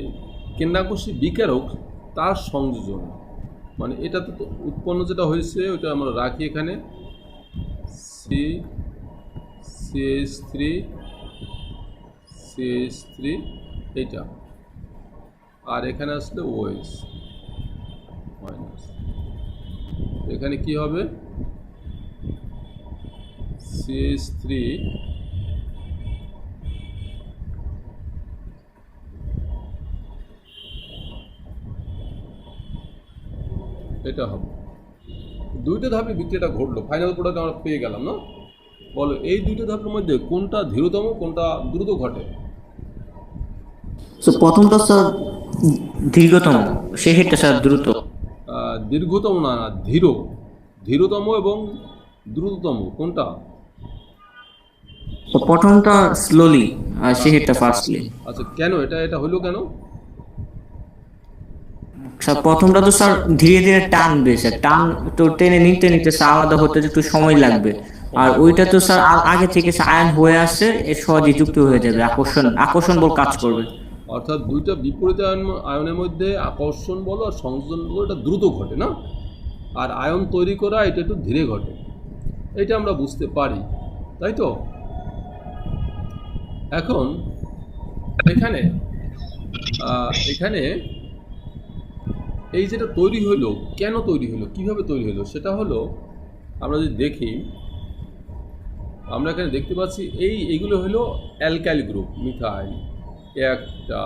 কেন্দ্রাকর্ষী বিকারক তার সংযোজন, মানে এটা তো উৎপন্ন যেটা হয়েছে ওটা আমরা রাখি এখানে CH3 এইটা, আর এখানে আসলে OH মাইনাস। এখানে কি হবে, CH3 এটা হবে। দুইটা ধাপে বিক্রিয়াটা ঘটলো, ফাইনাল প্রোডাক্ট আমরা পেয়ে গেলাম না? বলো এই দুইটা ধাপের মধ্যে কোনটা ধীরতম, কোনটা দ্রুত ঘটে? প্রথমটা স্যার দীর্ঘতম, শেষেরটা স্যার দ্রুত। দীর্ঘতম না, ধীরতম এবং দ্রুততম কোনটা? তো প্রথমটা স্লোলি আর শেষেরটা ফাস্টলি। আচ্ছা, কেন এটা হলো কেন? স্যার প্রথমটা তো স্যার ধীরে ধীরে টানবে, স্যার টান তো টেনে নিতে নিতে স্যার আলাদা হতে একটু সময় লাগবে। আর ওইটা তো স্যার আগে থেকে আয়ন হয়ে আসছে, এর সহজে যুক্ত হয়ে যাবে, আকর্ষণ বল কাজ করবে। অর্থাৎ দুইটা বিপরীত আয়নের মধ্যে আকর্ষণ বল আর সংযোজন বল এটা দ্রুত ঘটে না, আর আয়ন তৈরি করা এটা একটু ধীরে ঘটে। এটা আমরা বুঝতে পারি, তাই তো? এখন এখানে এই যেটা তৈরি হলো, কেন তৈরি হলো, কিভাবে তৈরি হলো, সেটা হলো আমরা যদি দেখি, আমরা এখানে দেখতে পাচ্ছি এইগুলো হলো অ্যালকাইল গ্রুপ, মিথাইল একটা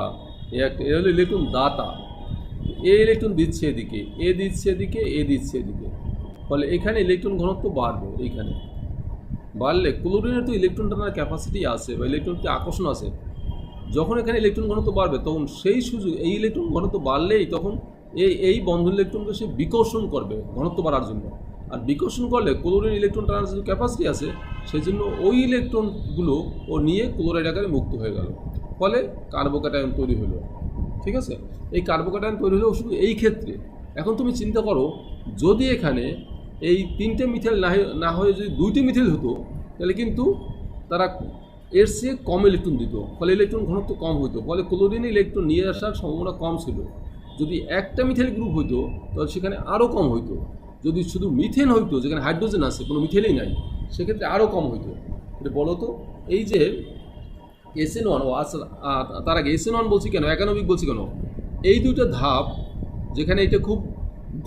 এরা হলো ইলেকট্রন দাতা। এ ইলেকট্রন দিচ্ছে এদিকে, এ দিচ্ছে এদিকে, এ দিচ্ছে এদিকে, ফলে এখানে ইলেকট্রন ঘনত্ব বাড়বে। এইখানে বাড়লে ক্লোরিনের তো ইলেকট্রন টানার ক্যাপাসিটি আছে বা ইলেকট্রনকে আকর্ষণ আছে। যখন এখানে ইলেকট্রন ঘনত্ব বাড়বে তখন সেই সুযোগ, এই ইলেকট্রন ঘনত্ব বাড়লেই তখন এই বন্ধন ইলেকট্রনকে সে বিকর্ষণ করবে ঘনত্ব বাড়ার জন্য। আর বিকর্ষণ করলে ক্লোরিন ইলেকট্রন টানার যে ক্যাপাসিটি আছে সেই জন্য ওই ইলেকট্রনগুলো ও নিয়ে ক্লোরাইড আকারে মুক্ত হয়ে গেল, ফলে কার্বোক্যাটায়ন তৈরি হলো। ঠিক আছে, এই কার্বোক্যাটায়ন তৈরি হলো শুধু এই ক্ষেত্রে। এখন তুমি চিন্তা করো, যদি এখানে এই 3টে মিথাইল না হয়ে যদি 2টি মিথাইল হতো, তাহলে কিন্তু তারা এর চেয়ে কম ইলেকট্রন দিত, ফলে ইলেকট্রন ঘনত্ব কম হতো, ফলে ক্লোরিন ইলেকট্রন নিয়ে আসার সম্ভাবনা কম ছিল। যদি একটা মিথাইল গ্রুপ হইতো তাহলে সেখানে আরও কম হইতো। যদি শুধু মিথেন হইতো, যেখানে হাইড্রোজেন আছে, কোনো মিথেনই নাই, সেক্ষেত্রে আরও কম হইতো। এটা বলো তো, এই যে SN1, তার আগে SN1 বলছি কেন, একানবিক বলছি কেন? এই দুটো ধাপ, যেখানে এটা খুব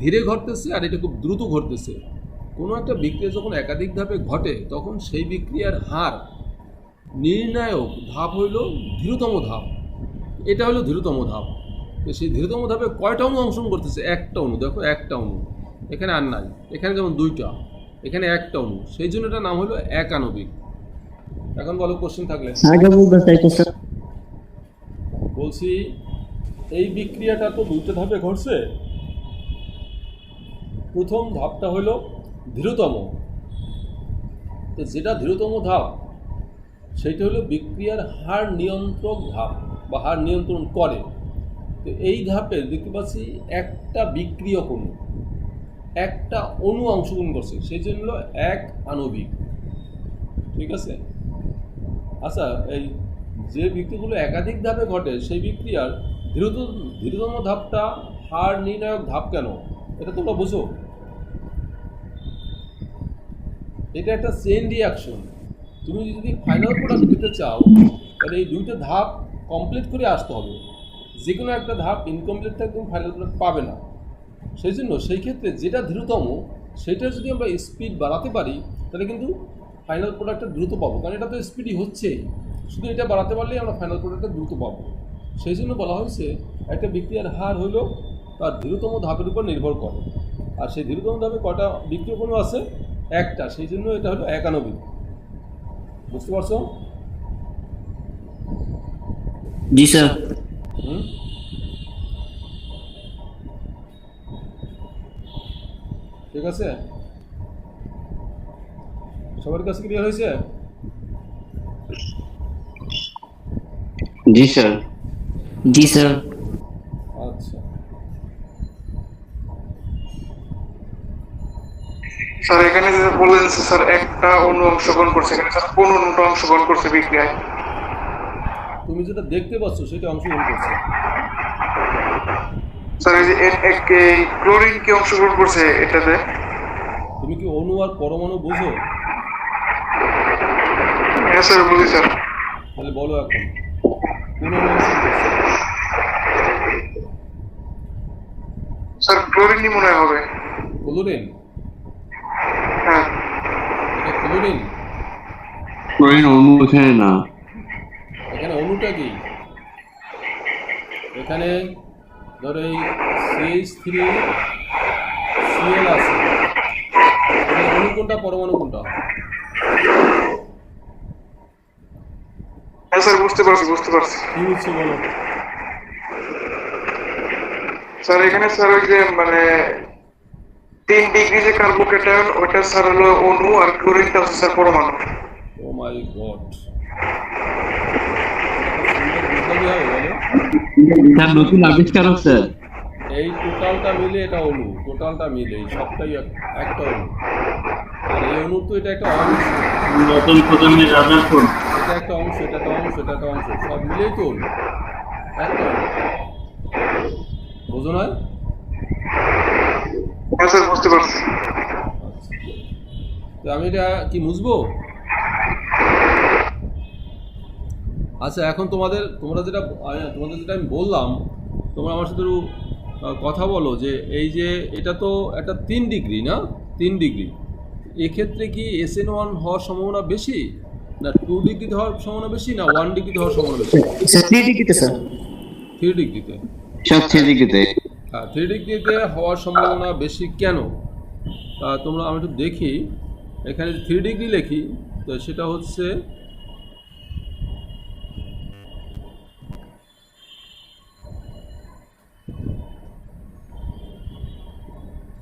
ধীরে ঘটতেছে আর এটা খুব দ্রুত ঘটতেছে। কোনো একটা বিক্রিয়া যখন একাধিক ধাপে ঘটে তখন সেই বিক্রিয়ার হার নির্ণায়ক ধাপ হইল ধীরতম ধাপ। এটা হলো ধীরতম ধাপ। তো সেই ধীরতম ধাপে কয়টা অণু অংশগ্রহণ করতেছে? একটা অণু। দেখো, একটা অণু, এখানে আর নাই। এখানে যেমন 2টা, এখানে একটা অণু, সেই জন্য এটার নাম হলো একানবিক। এখন বলো কোশ্চেন থাকলে। বলছি এই বিক্রিয়াটা তো 2টা ধাপে ঘটছে। প্রথম ধাপটা হলো ধীরতম। তো যেটা ধীরতম ধাপ সেইটা হলো বিক্রিয়ার হার নিয়ন্ত্রক ধাপ বা হার নিয়ন্ত্রণ করে। তো এই ধাপে দেখতে পাচ্ছি একটা বিক্রিয়ক অণু, একটা অণু অংশগ্রহণ করছে, সেই জন্য এক আণবিক। ঠিক আছে? আচ্ছা, এই যে বিক্রিয়াগুলো একাধিক ধাপে ঘটে সেই বিক্রিয়ার ধীরতম ধাপটা হার নির্ণায়ক ধাপ কেন, এটা তোমরা বুঝো। এটা একটা চেইন রিয়াকশন। তুমি যদি ফাইনাল প্রোডাক্ট পেতে চাও তাহলে এই 2টা ধাপ কমপ্লিট করে আসতে হবে। যে কোনো একটা ধাপ ইনকমপ্লিট থাকলে তুমি ফাইনাল প্রোডাক্ট পাবে না। সেই জন্য সেই ক্ষেত্রে যেটা ধীরতম সেটা যদি আমরা স্পিড বাড়াতে পারি তাহলে কিন্তু ফাইনাল প্রোডাক্টটা দ্রুত পাবো, কারণ এটা তো স্পিডই হচ্ছে। শুধু এটা বাড়াতে পারলেই আমরা ফাইনাল প্রোডাক্টটা দ্রুত পাবো। সেই জন্য বলা হয়েছে একটা বিক্রিয়ার হার হলো তার ধীরতম ধাপের উপর নির্ভর করে। আর সেই ধীরতম ধাপে কয়টা বিক্রিয়ক অণু আছে? একটা। সেই জন্য এটা হলো একানবিক। বুঝতে পারছো? জি স্যার। ঠিক আছে, সবার কাছে ক্লিয়ার হয়েছে? জি স্যার। জি স্যার। আচ্ছা, স্যার এখানে যে বললেন স্যার একটা অণু অংশগ্রহণ করছে, এখানে স্যার কোন অণুটা অংশগ্রহণ করছে বিক্রিয়ায়? তুমি যেটা দেখতে পাচ্ছ সেটা অংশগ্রহণ করছে। স্যার এই যে ক্লোরিন কি অংশগ্রহণ করছে এটাতে? তুমি কি অণু আর পরমাণু বুঝো? হ্যাঁ স্যার, বুঝি স্যার। তাহলে বলো এখন কোন অণু অংশগ্রহণ করছে? স্যার ক্লোরিনই মনে হবে। ক্লোরিন? হ্যাঁ। এটা ক্লোরিন? ক্লোরিন অণু এখানে না। এখানে অণুটা কি? এখানে ধরো এই CH3Cl আছে। এখানে অণু কোনটা, পরমাণু কোনটা? হ্যাঁ স্যার, বুঝতে পারছি। কি হচ্ছে বলো? স্যার এখানে স্যার ওই যে মানে 3 ডিগ্রি যে কার্বোকেটায়ন ওটা স্যার হলো অণু, আর ক্লোরিনটা হচ্ছে স্যার পরমাণু। ও মাই গড, বুঝতে হবে বলো। স্যার নতুন আবিষ্কার স্যার। এই টোটালটা মিলে এটা অণু, টোটালটা মিলে এই সবটাই একটা অণু। আর এই অণু তো এটা একটা অংশ, নতুন প্রজন্মের রাদারফোর্ড। এটা একটা অংশ, এটা একটা অংশ, এটা একটা অংশ, সব মিলেই তো অণু, একটা অণু। বোঝো না? হ্যাঁ স্যার বুঝতে পারছি। তো আমি এটা কি বুঝবো? আচ্ছা, এখন তোমরা যেটা আমি বললাম, তোমরা আমার সাথে একটু কথা বলো যে এই যে এটা তো একটা 3 ডিগ্রি না, 3 ডিগ্রি, এক্ষেত্রে কি SN1 হওয়ার সম্ভাবনা বেশি, না 2 ডিগ্রিতে হওয়ার সম্ভাবনা বেশি, না 1 ডিগ্রিতে হওয়ার সম্ভাবনা বেশি? স্যার 3 ডিগ্রিতে স্যার। 3 ডিগ্রিতে। সব 3 ডিগ্রিতে। হ্যাঁ, 3 ডিগ্রিতে হওয়ার সম্ভাবনা বেশি কেন? তোমরা আমি একটু দেখি, এখানে 3 ডিগ্রি লিখি, তো সেটা হচ্ছে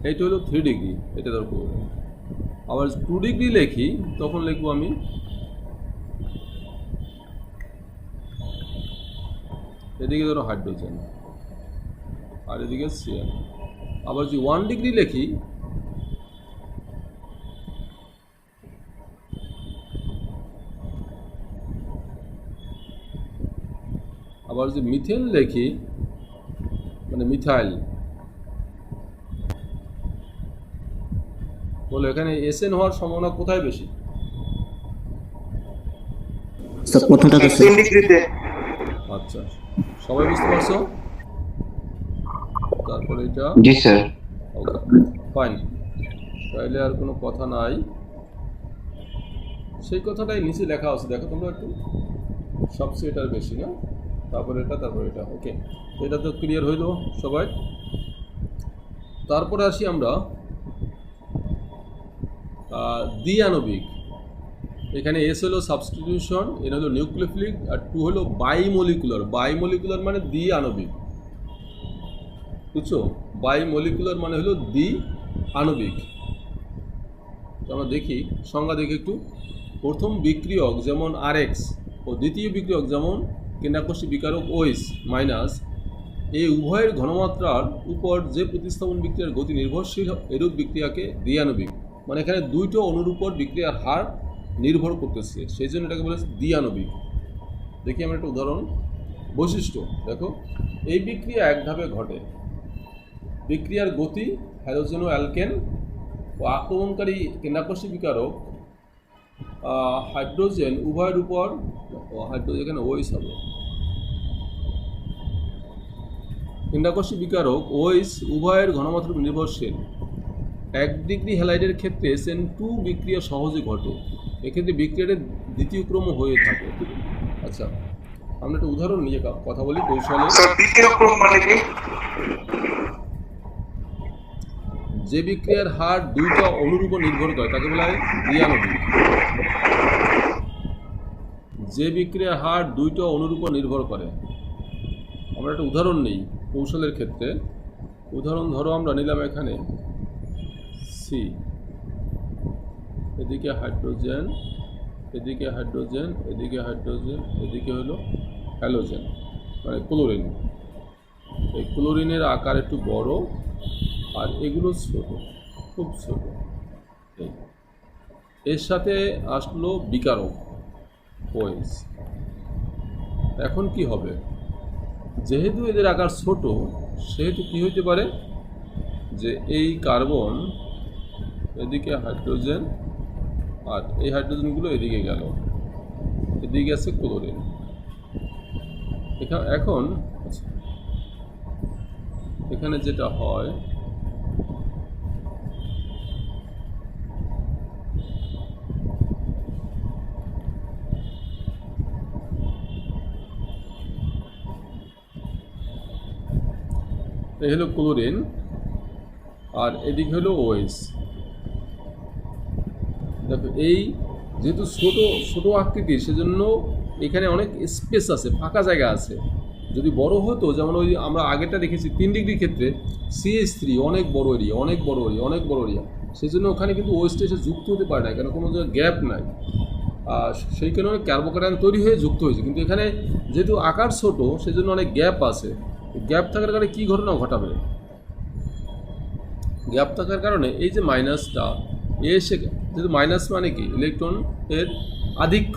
এইটা হলো 3 ডিগ্রি, এটা ধরো। আবার 2 ডিগ্রি লিখি, তখন লিখবো আমি এদিকে ধরো হাইড্রোজেন আর এদিকে সিএন। আবার যদি 1 ডিগ্রি লিখি, আবার যদি মিথেন লিখি, মানে মিথাইল, বলো এখানে SN হওয়ার সম্ভাবনা কোথায় বেশি? Sir প্রথমটাতে sir. 3 ডিগ্রিতে। আচ্ছা, সবাই বুঝতে পারছো? তারপরে এটা জি স্যার। ওকে, ফাইন, তাইলে আর কোনো কথা নাই। সেই কথাটাই নিচে লেখা আছে, দেখো তোমরা একটু, সবচেয়ে এটার বেশি না, তারপরে এটা, তারপরে এটা। ওকে, এটা তো ক্লিয়ার হইলো সবাই। তারপরে আসি আমরা দ্বিআণবিক। এখানে S হলো সাবস্টিটিউশন, N হলো নিউক্লিওফিলিক, আর 2 হলো বাইমলিকুলার। বাইমলিকুলার মানে দ্বিআণবিক, বুঝছো? বাইমলিকুলার মানে হলো দ্বিআণবিক। আমরা দেখি সংজ্ঞা দেখি একটু। প্রথম বিক্রিয়ক যেমন RX ও দ্বিতীয় বিক্রিয়ক যেমন কেন্দ্রাকর্ষী বিকারক OH মাইনাস, এই উভয়ের ঘনমাত্রার উপর যে প্রতিস্থাপন বিক্রিয়ার গতি নির্ভরশীল, এরূপ বিক্রিয়াকে দ্বিআণবিক। মানে এখানে দুইটো অণুর উপর বিক্রিয়ার হার নির্ভর করতেছে, সেই জন্য এটাকে বলে দ্বিআণবিক। দেখি আমরা একটা উদাহরণ। বৈশিষ্ট্য দেখো, এই বিক্রিয়া এক ধাপে ঘটে। বিক্রিয়ার গতি হ্যালোজেন ও অ্যালকেন ও আক্রমণকারী কেন্দ্রাকর্ষী বিকারক হাইড্রোজেন উভয়ের উপর, হাইড্রোজেন এখানে OH হবে, কেন্দ্রাকর্ষী বিকারক OH উভয়ের ঘনমাত্রার উপর নির্ভরশীল। 1 ডিগ্রি হ্যালাইডের ক্ষেত্রে SN2 বিক্রিয়া সহজে ঘটে, এক্ষেত্রে বিক্রিয়াটা দ্বিতীয় ক্রম হয়ে থাকে। আচ্ছা, আমরা একটা উদাহরণ নিয়ে কথা বলি কৌশলে। স্যার দ্বিতীয় ক্রম মানে কি? যে বিক্রিয়ার হার দুইটা অণুর উপর নির্ভর করে তাকে বলা হয় দ্বিআণবিক। যে বিক্রিয়ার হার দুইটা অণুর উপর নির্ভর করে। আমরা একটা উদাহরণ নিই কৌশলের ক্ষেত্রে। উদাহরণ ধরো আমরা নিলাম এখানে C, এদিকে হাইড্রোজেন, এদিকে হাইড্রোজেন, এদিকে হাইড্রোজেন, এদিকে হলো হ্যালোজেন, মানে ক্লোরিন। এই ক্লোরিনের আকার একটু বড়, আর এগুলো ছোট, খুব ছোট। এর সাথে আসলো বিকারক OH। এখন কি হবে? যেহেতু এদের আকার ছোট, সেহেতু কি হইতে পারে যে এই কার্বন এদিকে হাইড্রোজেন, আর এই হাইড্রোজেনগুলো এদিকে গেল, এদিকে আছে ক্লোরিন। এখন এখানে যেটা হয়, এই হলো ক্লোরিন, আর এদিকে হলো OH। দেখো এই যেহেতু ছোট ছোট আকৃতির, সেজন্য এখানে অনেক স্পেস আছে, ফাঁকা জায়গা আছে। যদি বড় হতো, যেমন ওই আমরা আগেরটা দেখেছি 3 ডিগ্রির ক্ষেত্রে CH3 অনেক বড় এরিয়া, অনেক বড় এরিয়া, অনেক বড় এরিয়া, সেই জন্য ওখানে কিন্তু ওয়েস্ট এসে যুক্ত হতে পারে না, কেন কোনো গ্যাপ নাই, সেই কারণে কার্বোক্যাটায়ন তৈরি হয়ে যুক্ত হয়েছে। কিন্তু এখানে যেহেতু আকার ছোট, সেই জন্য অনেক গ্যাপ আছে। গ্যাপ থাকার কারণে কী ঘটনা ঘটাবে? গ্যাপ থাকার কারণে এই যে মাইনাসটা এসে, যেহেতু মাইনাস মানে কি ইলেকট্রন এর আধিক্য,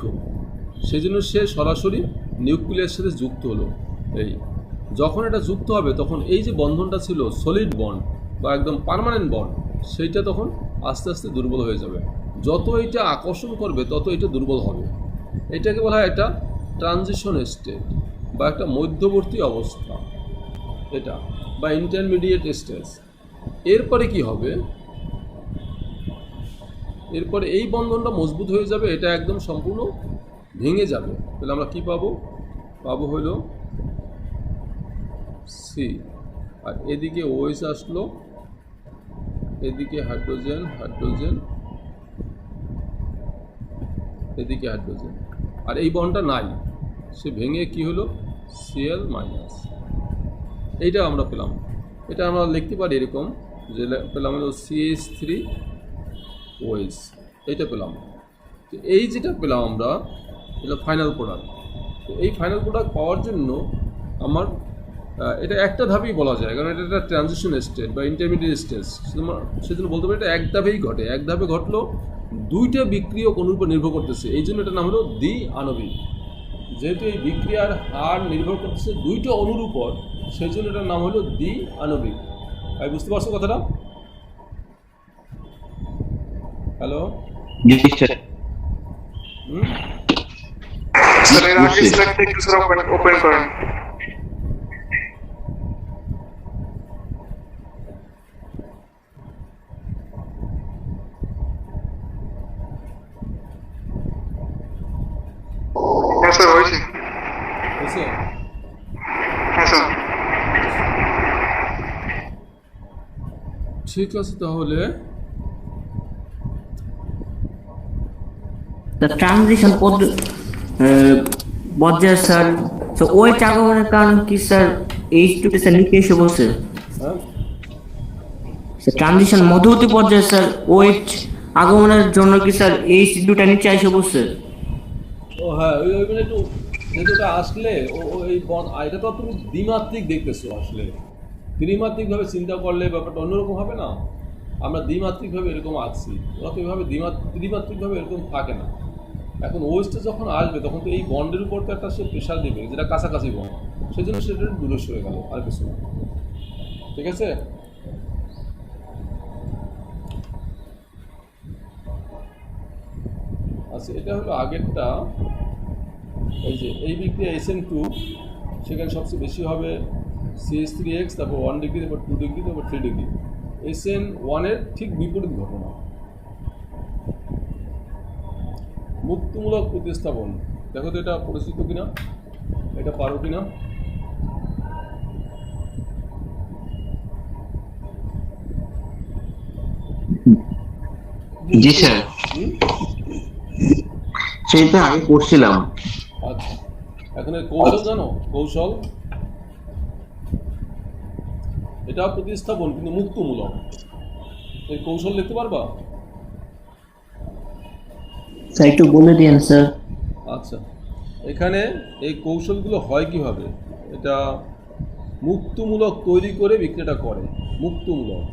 সেই জন্য সে সরাসরি নিউক্লিয়াসের সাথে যুক্ত হলো। এই যখন এটা যুক্ত হবে তখন এই যে বন্ধনটা ছিল সলিড বন্ড বা একদম পার্মানেন্ট বন্ড, সেইটা তখন আস্তে আস্তে দুর্বল হয়ে যাবে। যত এইটা আকর্ষণ করবে তত এটা দুর্বল হবে। এটাকে বলা হয় একটা ট্রানজিশন স্টেট বা একটা মধ্যবর্তী অবস্থা, এটা বা ইন্টারমিডিয়েট স্টেজ। এরপরে কি হবে? এরপরে এই বন্ধনটা মজবুত হয়ে যাবে, এটা একদম সম্পূর্ণ ভেঙে যাবে। তাহলে আমরা কি পাবো? পাবো হলো সি, আর এদিকে ওএইচ আসলো, এদিকে হাইড্রোজেন, হাইড্রোজেন, এদিকে হাইড্রোজেন, আর এই বন্ডটা নাই, সে ভেঙে কি হলো Cl মাইনাস। এইটা আমরা পেলাম। এটা আমরা লিখতে পারি এরকম যে পেলাম হলো CH3OH, এইটা পেলাম। তো এই যেটা পেলাম আমরা, এটা ফাইনাল প্রোডাক্ট। তো এই ফাইনাল প্রোডাক্ট পাওয়ার জন্য আমার এটা একটা ধাপেই বলা যায়, কারণ এটা একটা ট্রানজিশন স্টেট বা ইন্টারমিডিয়েট স্টেজ, সেজন্য বলতে পারি এটা এক ধাপেই ঘটে। এক ধাপে ঘটলো, দুইটা বিক্রিয়ক অণুর উপর নির্ভর করতেছে, এই জন্য এটার নাম হলো দ্বি আণবিক। যেহেতু এই বিক্রিয়ার হার নির্ভর করতেছে দুইটা অণুর উপর, সেই জন্য এটার নাম হলো দ্বি আণবিক। ভাই বুঝতে পারছো কথাটা? হ্যালো, জি স্যার। স্যার এর আগে স্লাইডটা একটু স্যার ওপেন করেন। হ্যাঁ স্যার হয়েছে। বুঝছো? হ্যাঁ স্যার। ঠিক আছে, তাহলে The transition পর্যায়ে স্যার, তো ওই আগমনের কারণ কি স্যার? H2 স্যার নিচে এসে বসে হ্যাঁ, ট্রানজিশন মধ্যবর্তী পর্যায়ে স্যার OH আগমনের জন্য কি স্যার H2টা নিচে এসে বসে? ও হ্যাঁ, ওই মানে একটু যেহেতু এটা আসলে এই এটা তো তুমি দ্বিমাত্রিক দেখতেছো, আসলে ত্রিমাত্রিকভাবে চিন্তা করলে ব্যাপারটা অন্যরকম হবে না। আমরা দ্বিমাত্রিকভাবে এরকম আছি, ওরা তো এইভাবে ত্রিমাত্রিকভাবে এরকম থাকে না। এখন ওয়েস্টে যখন আসবে তখন তো এই বন্ডের উপর তো একটা সে প্রেশার দেবে, যেটা কাছাকাছি বন্ড, সেই জন্য সেটা দূরে সরে গেল, আর কিছু না। ঠিক আছে? আচ্ছা, এটা হলো আগেরটা। এই যে এই বিক্রিয়া SN2, সেখানে সবচেয়ে বেশি হবে CH3X, তারপর 1 ডিগ্রি, তারপর 2 ডিগ্রি, তারপর 3 ডিগ্রি। SN1-এর ঠিক বিপরীত ঘটনা। মুক্তমূলক প্রতিস্থাপন, দেখো তো এটা পরিচিত কিনা, এটা পারো কিনা? জি স্যার, সেটা আগে করছিলাম। আচ্ছা, এখন এর কৌশল জানো? কৌশল, এটা প্রতিস্থাপন কিন্তু মুক্তমূলক। এর কৌশল লিখতে পারবা? স্যার একটু বলে দিন স্যার। আচ্ছা, এখানে এই কৌশলগুলো হয় কিভাবে? এটা মুক্তমূলক তৈরি করে বিক্রিয়াটা করে, মুক্তমূলক।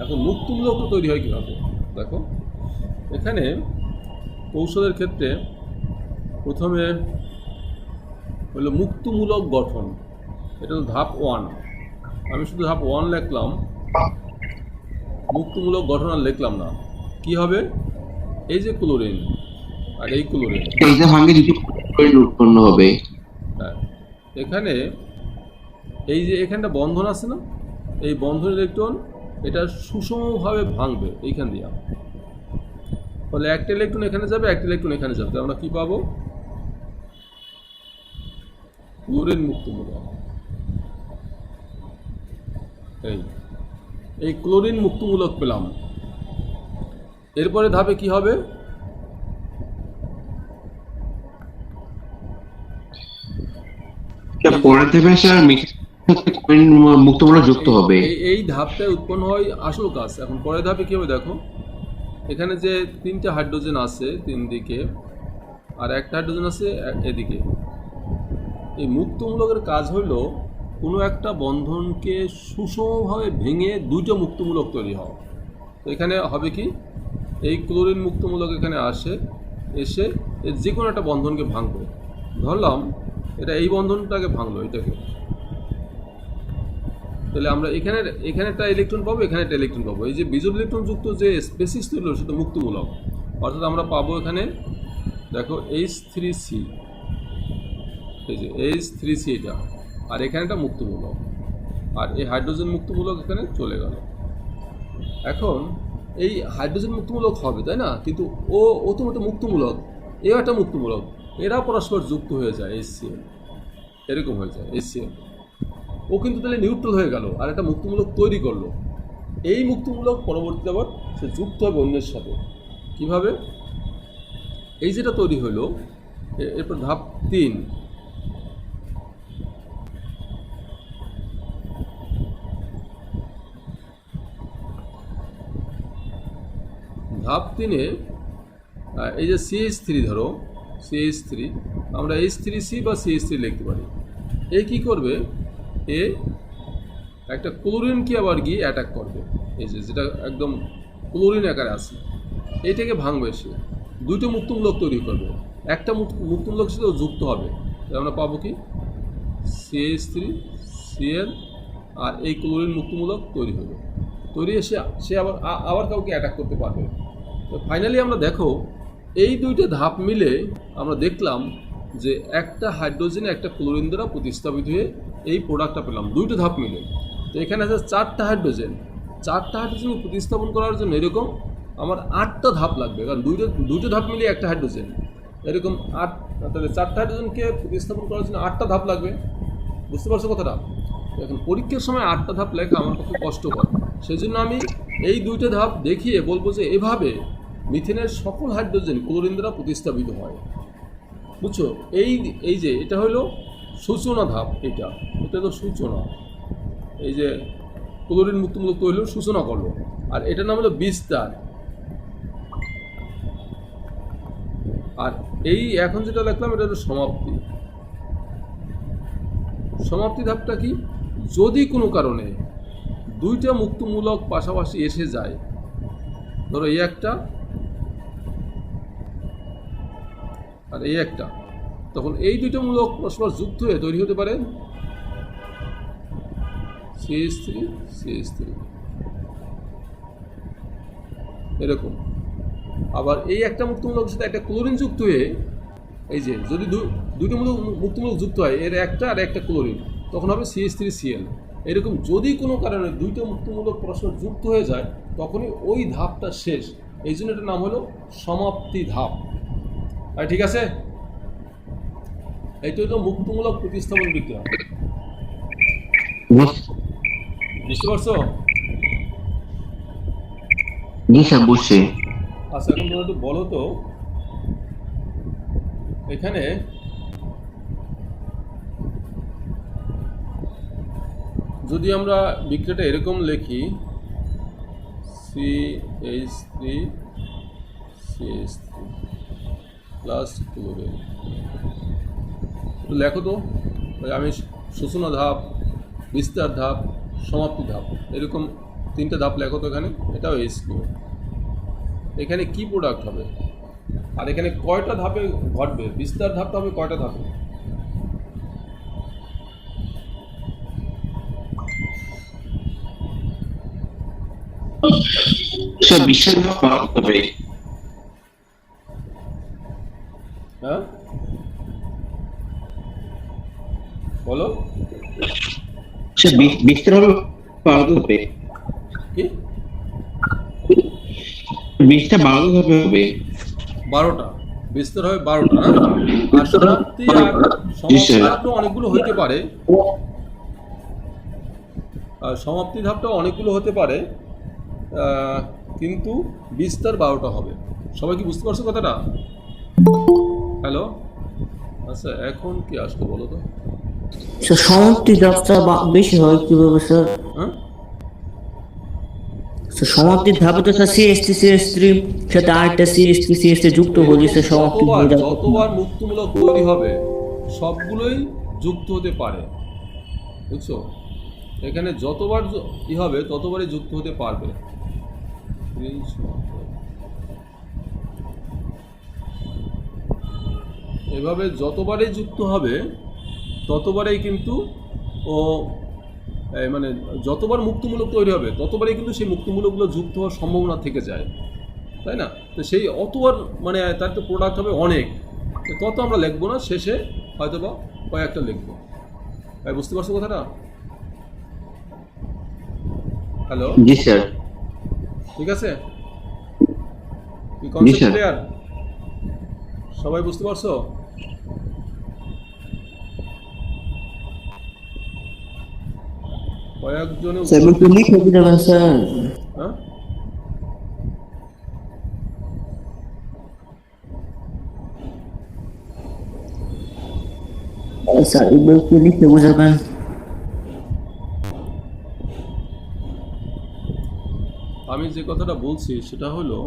এখন মুক্তমূলক তৈরি হয় কীভাবে? দেখো, এখানে কৌশলের ক্ষেত্রে প্রথমে হলো মুক্তমূলক গঠন, এটা হলো ধাপ 1। আমি শুধু ধাপ 1 লিখলাম, মুক্তমূলক গঠন আর লিখলাম না। কি হবে? এই যে ক্লোরিন আর এই ক্লোরিন, এই যে ভাঙে যদি উৎপন্ন হবে, হ্যাঁ, এখানে এই যে এখানটা বন্ধন আছে না, এই বন্ধন ইলেকট্রন এটা সুষমভাবে ভাঙবে এইখান দিয়ে। ফলে একটা ইলেকট্রন এখানে যাবে, একটা ইলেকট্রন এখানে যাবে। আমরা কি পাবো? ক্লোরিন মুক্তমূলক। এই ক্লোরিন মুক্তমূলক পেলাম। এরপরে ধাপে কি হবে? পরের ধাপে স্যার মুক্তমূলক যুক্ত হবে। এই ধাপটায় উৎপন্ন হয় আসল কাজ। এখন পরের ধাপে কী হবে দেখো, এখানে যে 3টা হাইড্রোজেন আছে 3 দিকে আর একটা হাইড্রোজেন আছে এদিকে, এই মুক্তমূলকের কাজ হলো কোনো একটা বন্ধনকে সুষমভাবে ভেঙে 2টা মুক্তমূলক তৈরি হওয়া। তো এখানে হবে কি, এই ক্লোরিন মুক্তমূলক এখানে এসে এর যে কোনো একটা বন্ধনকে ভাঙবে। ধরলাম এটা এই বন্ধনটাকে ভাঙলো, এটাকে, তাহলে আমরা এখানে একটা ইলেকট্রন পাবো, এখানে একটা ইলেকট্রন পাবো। এই যে বিজোড় ইলেকট্রন যুক্ত যে স্পেসিস তৈরি হলো সেটা মুক্তমূলক, অর্থাৎ আমরা পাবো এখানে দেখো H3C, এই যে H3C এটা, আর এখানে একটা মুক্তমূলক, আর এই হাইড্রোজেন মুক্তমূলক এখানে চলে গেল। এখন এই হাইড্রোজেন মুক্তমূলক হবে, তাই না? কিন্তু ও তো একটা মুক্তমূলক, এও একটা মুক্তমূলক, এরা পরস্পর যুক্ত হয়ে যায় HCl, এরকম হয়ে যায় HCl। ও কিন্তু তাহলে নিউট্রাল হয়ে গেল আর একটা মুক্তমূলক তৈরি করলো। এই মুক্তমূলক পরবর্তীতে আবার সে যুক্ত হবে অন্যের সাথে। কিভাবে? এই যেটা তৈরি হলো, এরপর ধাপ 3, ধাপ 3-এ এই যে CH3, ধরো CH3, আমরা H3C বা CH3 লিখতে পারি। এ কী করবে, এ একটা ক্লোরিনকে আবার গিয়ে অ্যাটাক করবে, এই যে যেটা একদম ক্লোরিন আকারে আছে, এইটাকে ভাঙবে, সে 2টো মুক্তমূলক তৈরি করবে, একটা মুক্তমূলক সাথেও যুক্ত হবে। তাই আমরা পাবো কি CH3Cl, আর এই ক্লোরিন মুক্তমূলক তৈরি হলো, তৈরি এসে সে আবার কাউকে অ্যাটাক করতে পারবে। তো ফাইনালি আমরা দেখো এই 2টা ধাপ মিলে আমরা দেখলাম যে একটা হাইড্রোজেন একটা ক্লোরিন দ্বারা প্রতিস্থাপিত হয়ে এই প্রোডাক্টটা পেলাম, 2টা ধাপ মিলে। তো এখানে আছে 4টা হাইড্রোজেন, 4টা হাইড্রোজেন প্রতিস্থাপন করার জন্য এরকম আমার 8টা ধাপ লাগবে, কারণ 2টা ধাপ মিলিয়ে একটা হাইড্রোজেন, এরকম 8, তাহলে 4টা হাইড্রোজেনকে প্রতিস্থাপন করার জন্য 8টা ধাপ লাগবে। বুঝতে পারছো কথাটা? এখন পরীক্ষার সময় 8টা ধাপ লেখা আমার পক্ষে কষ্টকর, সেই জন্য আমি এই 2টা ধাপ দেখিয়ে বলবো যে এভাবে মিথেনের সকল হাইড্রোজেন ক্লোরিন দ্বারা প্রতিস্থাপিত হয়। বুঝছো? এই যে এটা হলো সূচনা ধাপ, এটা হলো সূচনা। এই যে ক্লোরিন মুক্তমূলক তৈরি হলো, সূচনা করলো, আর এটার নাম হলো বিস্তার। আর এই এখন যেটা লিখলাম এটা হলো সমাপ্তি। সমাপ্তি ধাপটা কি? যদি কোনো কারণে 2টা মুক্তমূলক পাশাপাশি এসে যায়, ধরো এই একটা আর এই একটা, তখন এই 2টা মূলক পরস্পর যুক্ত হয়ে তৈরি হতে পারে CH3 এরকম। আবার এই একটা মুক্তমূলকের সাথে একটা ক্লোরিন যুক্ত হয়ে, এই যে যদি 2টো মুক্তমূলক যুক্ত হয়, এর একটা আর একটা ক্লোরিন, তখন হবে CH3Cl। এরকম যদি কোনো কারণে 2টো মুক্তমূলক পরস্পর যুক্ত হয়ে যায়, তখনই ওই ধাপটা শেষ। এই জন্য এটার নাম হলো সমাপ্তি ধাপ। আর ঠিক আছে, এইটা হলো মুক্তমূলক প্রতিস্থাপন বিক্রিয়া। বুঝতে পারছো? জি স্যার, বুঝছি। আচ্ছা, এখন তোমরা একটু বলো তো, এখানে যদি আমরা বিক্রিয়াটা এরকম লিখি CH3 প্লাস ক্লোরিন, লেখো তো। আমি সূচনা ধাপ, বিস্তার ধাপ, সমাপ্তি ধাপ, এরকম 3টা ধাপ লেখো তো এখানে। এটাও H2। এখানে কি প্রোডাক্ট হবে আর এখানে কয়টা ধাপে ঘটবে? বিস্তার ধাপটা হবে কয়টা ধাপে? স্যার বিস্তার ধাপ পাওয়া যাবে। হ্যাঁ বলো। স্যার বিস্তার হবে পাওয়া যাবে কি? 20টা 12 ধাপে হবে। 12টা বিস্তার হবে, 12টা না? আর সমাপ্তি ধাপটা অনেকগুলো হইতে পারে, আর সমাপ্তি ধাপটা অনেকগুলো হতে পারে, কিন্তু বিস্তার 12টা হবে। সবাই কি বুঝতে পারছো কথাটা? হ্যালো, আচ্ছা এখন কি আসলো বলো তো? স্যার সমাপ্তি ধাপটা বেশি হয় কিভাবে স্যার? হ্যাঁ, স্যার সমাপ্তির ধাপে তো স্যার CH3 সাথে আরেকটা CH3 যুক্ত হলে স্যার সমাপ্তি যতবার হয়ে যাবে। যতবার মুক্তমূলক তৈরি হবে সবগুলোই যুক্ত হতে পারে, বুঝছো? এখানে যতবার ই হবে ততবারই যুক্ত হতে পারবে। এভাবে যতবারই যুক্ত হবে ততবারই কিন্তু ও মানে যতবার মুক্তমূলক তৈরি হবে ততবারই কিন্তু সেই মুক্তমূলকগুলো যুক্ত হওয়ার সম্ভাবনা থেকে যায়, তাই না? তো সেই অতবার মানে তার তো প্রোডাক্ট হবে অনেক, তো তত আমরা লিখবো না, শেষে হয়তো বা কয়েকটা লিখবো। ভাই বুঝতে পারছো কথাটা? হ্যালো, জি স্যার। ঠিক আছে? কি জি কনসেপ্ট স্যার। ক্লিয়ার? সবাই বুঝতে পারছো? কয়েকজনে স্যার একটু লিখে দিবেন স্যার। হ্যাঁ, স্যার এগুলো একটু লিখে বোঝাবেন। আমি যে কথাটা বলছি সেটা হলো,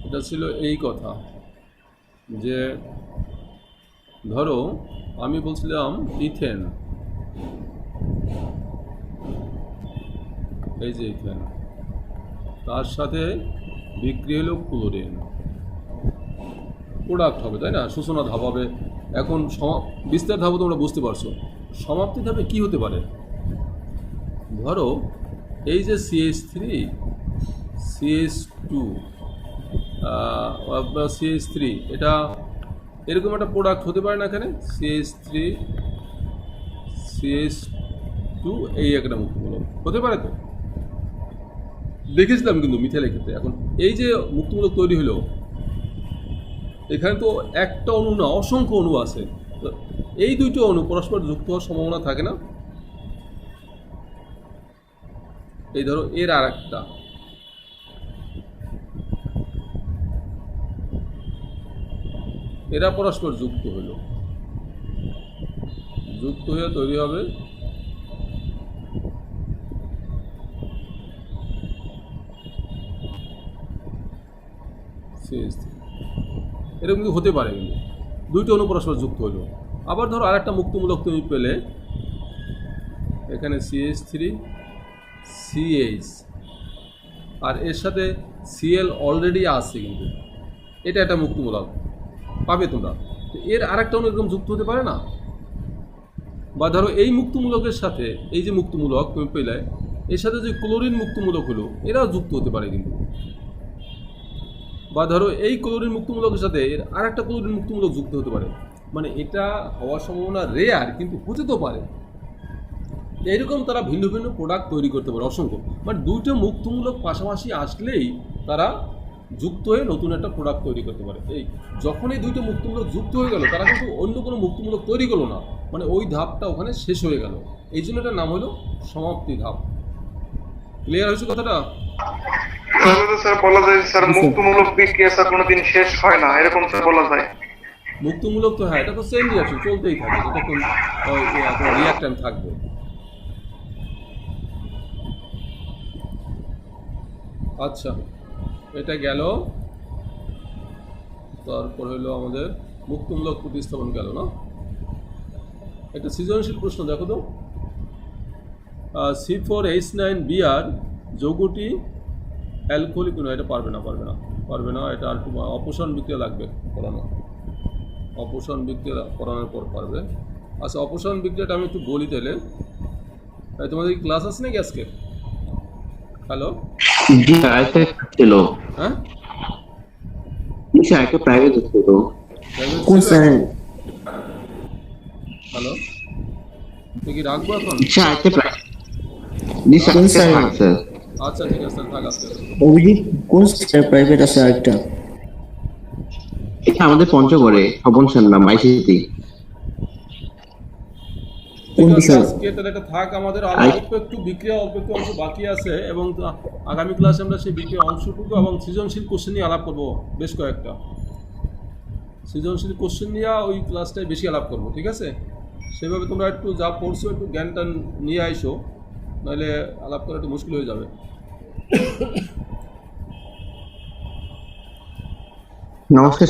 এটা ছিল এই কথা যে ধরো আমি বলছিলাম ইথেন, এই যে ইথেন, তার সাথে বিক্রি হলো ক্লোরিন, প্রোডাক্ট হবে, তাই না? সূচনা ধাপ হবে। এখন বিস্তার ধাপ তোমরা বুঝতে পারছো। সমাপ্তি ধাপে কি হতে পারে? ধরো এই যে CH3 CH2 CH3 এটা এরকম একটা প্রোডাক্ট হতে পারে না? এখানে CH3 CH2 এই একটা মুক্তমূলক হতে পারে, তো দেখেছিলাম কিন্তু মিথাইলের ক্ষেত্রে। এখন এই যে মুক্তমূলক তৈরি হলো, এখানে তো একটা অণু না, অসংখ্য অণু আছে, তো এই দুইটো অণু পরস্পর যুক্ত হওয়ার সম্ভাবনা থাকে না? এই ধরো এর আর একটা, এরা পরস্পর যুক্ত হলো, যুক্ত হয়ে তৈরি হবে CH3। এরকম কিন্তু হতে পারে, কিন্তু দুইটা অণু পরস্পর যুক্ত হলো। আবার ধরো আরেকটা মুক্তমূলক তুমি পেলে, এখানে CH3 CH আর এর সাথে Cl অলরেডি আছে, কিন্তু এটা একটা মুক্তমূলক পাবে তোমরা, তো এর আরেকটা অণু এরকম যুক্ত হতে পারে না? বা ধরো এই মুক্তমূলকের সাথে এই যে মুক্তমূলক তুমি পেলে, এর সাথে যে ক্লোরিন মুক্তমূলক হলো, এরাও যুক্ত হতে পারে কিন্তু। বা ধরো এই ক্লোরিন মুক্তমূলকের সাথে এর আরেকটা ক্লোরিন মুক্তমূলক যুক্ত হতে পারে, মানে এটা হওয়ার সম্ভাবনা রেয়ার, কিন্তু হতে তো পারে। এইরকম তারা ভিন্ন ভিন্ন প্রোডাক্ট তৈরি করতে পারে অসংখ্য, মানে দুইটা মুক্তমূলক পাশাপাশি আসলেই তারা যুক্ত হয়ে নতুন একটা প্রোডাক্ট তৈরি করতে পারে। এই যখন এই দুইটা মুক্তমূলক যুক্ত হয়ে গেল, তারা কিন্তু অন্য কোনো মুক্তমূলক তৈরি করলো না, মানে ওই ধাপটা ওখানে শেষ হয়ে গেল। এই জন্য এটার নাম হলো সমাপ্তি ধাপ। ক্লিয়ার হয়েছে কথাটা? তাহলে তো স্যার বলা যায় স্যার মুক্তমূলক বিক্রিয়া স্যার কোনোদিন শেষ হয় না, এরকম স্যার বলা যায়। মুক্তমূলক তো হ্যাঁ, এটা তো সেম রিয়াকশন চলতেই থাকে, এটা তো রিয়াক্ট্যান্ট থাকবে। আচ্ছা, এটা গেল। তারপর হলো আমাদের মুক্তমূলক প্রতিস্থাপন গেল না? একটা সৃজনশীল প্রশ্ন দেখো তো। C4H9Br যৌগটি অ্যালকোহলিক নয়, এটা পারবে না, এটা আর অপসারণ বিক্রিয়া লাগবে করানো, অপসারণ বিক্রিয়া করানোর পর পারবে। আচ্ছা, অপসারণ বিক্রিয়াটা আমি একটু বলি তাহলে। তোমাদের কি ক্লাস আছে নাকি আজকে? হ্যালো, জি স্যার, আরেকটা ছিল। হ্যাঁ জি স্যার, একটা প্রাইভেট ছিল। কোন স্যার? হ্যালো, তুমি কি রাখবো এখন? স্যার আরেকটা প্রাইভেট। জি স্যার, কোন আজকে স্যার? থাক স্যার। আচ্ছা ঠিক আছে, থাক আজকে। অভিজিৎ কোন স্যার প্রাইভেট আছে আরেকটা? এটা আমাদের পঞ্চগড়ে স্বপন স্যার নাম আইসিটি। ঠিক কোন আছে, বিষয়? আজকে তাহলে এটা থাক। আমাদের অল্প একটু বিক্রিয়া, অল্প একটু অংশ বাকি আছে, এবং আগামী ক্লাসে আমরা সেই বিক্রিয়া অংশটুকু এবং সৃজনশীল কোশ্চেন নিয়ে আলাপ করবো বেশ কয়েকটা। সৃজনশীল কোশ্চেন নিয়ে ওই ক্লাসটায় বেশি আলাপ করবো, ঠিক আছে? সেভাবে তোমরা একটু যা পড়ছো একটু জ্ঞানটা নিয়ে আইসো, নাহলে আলাপ করা একটু মুশকিল হয়ে যাবে। নমস্কার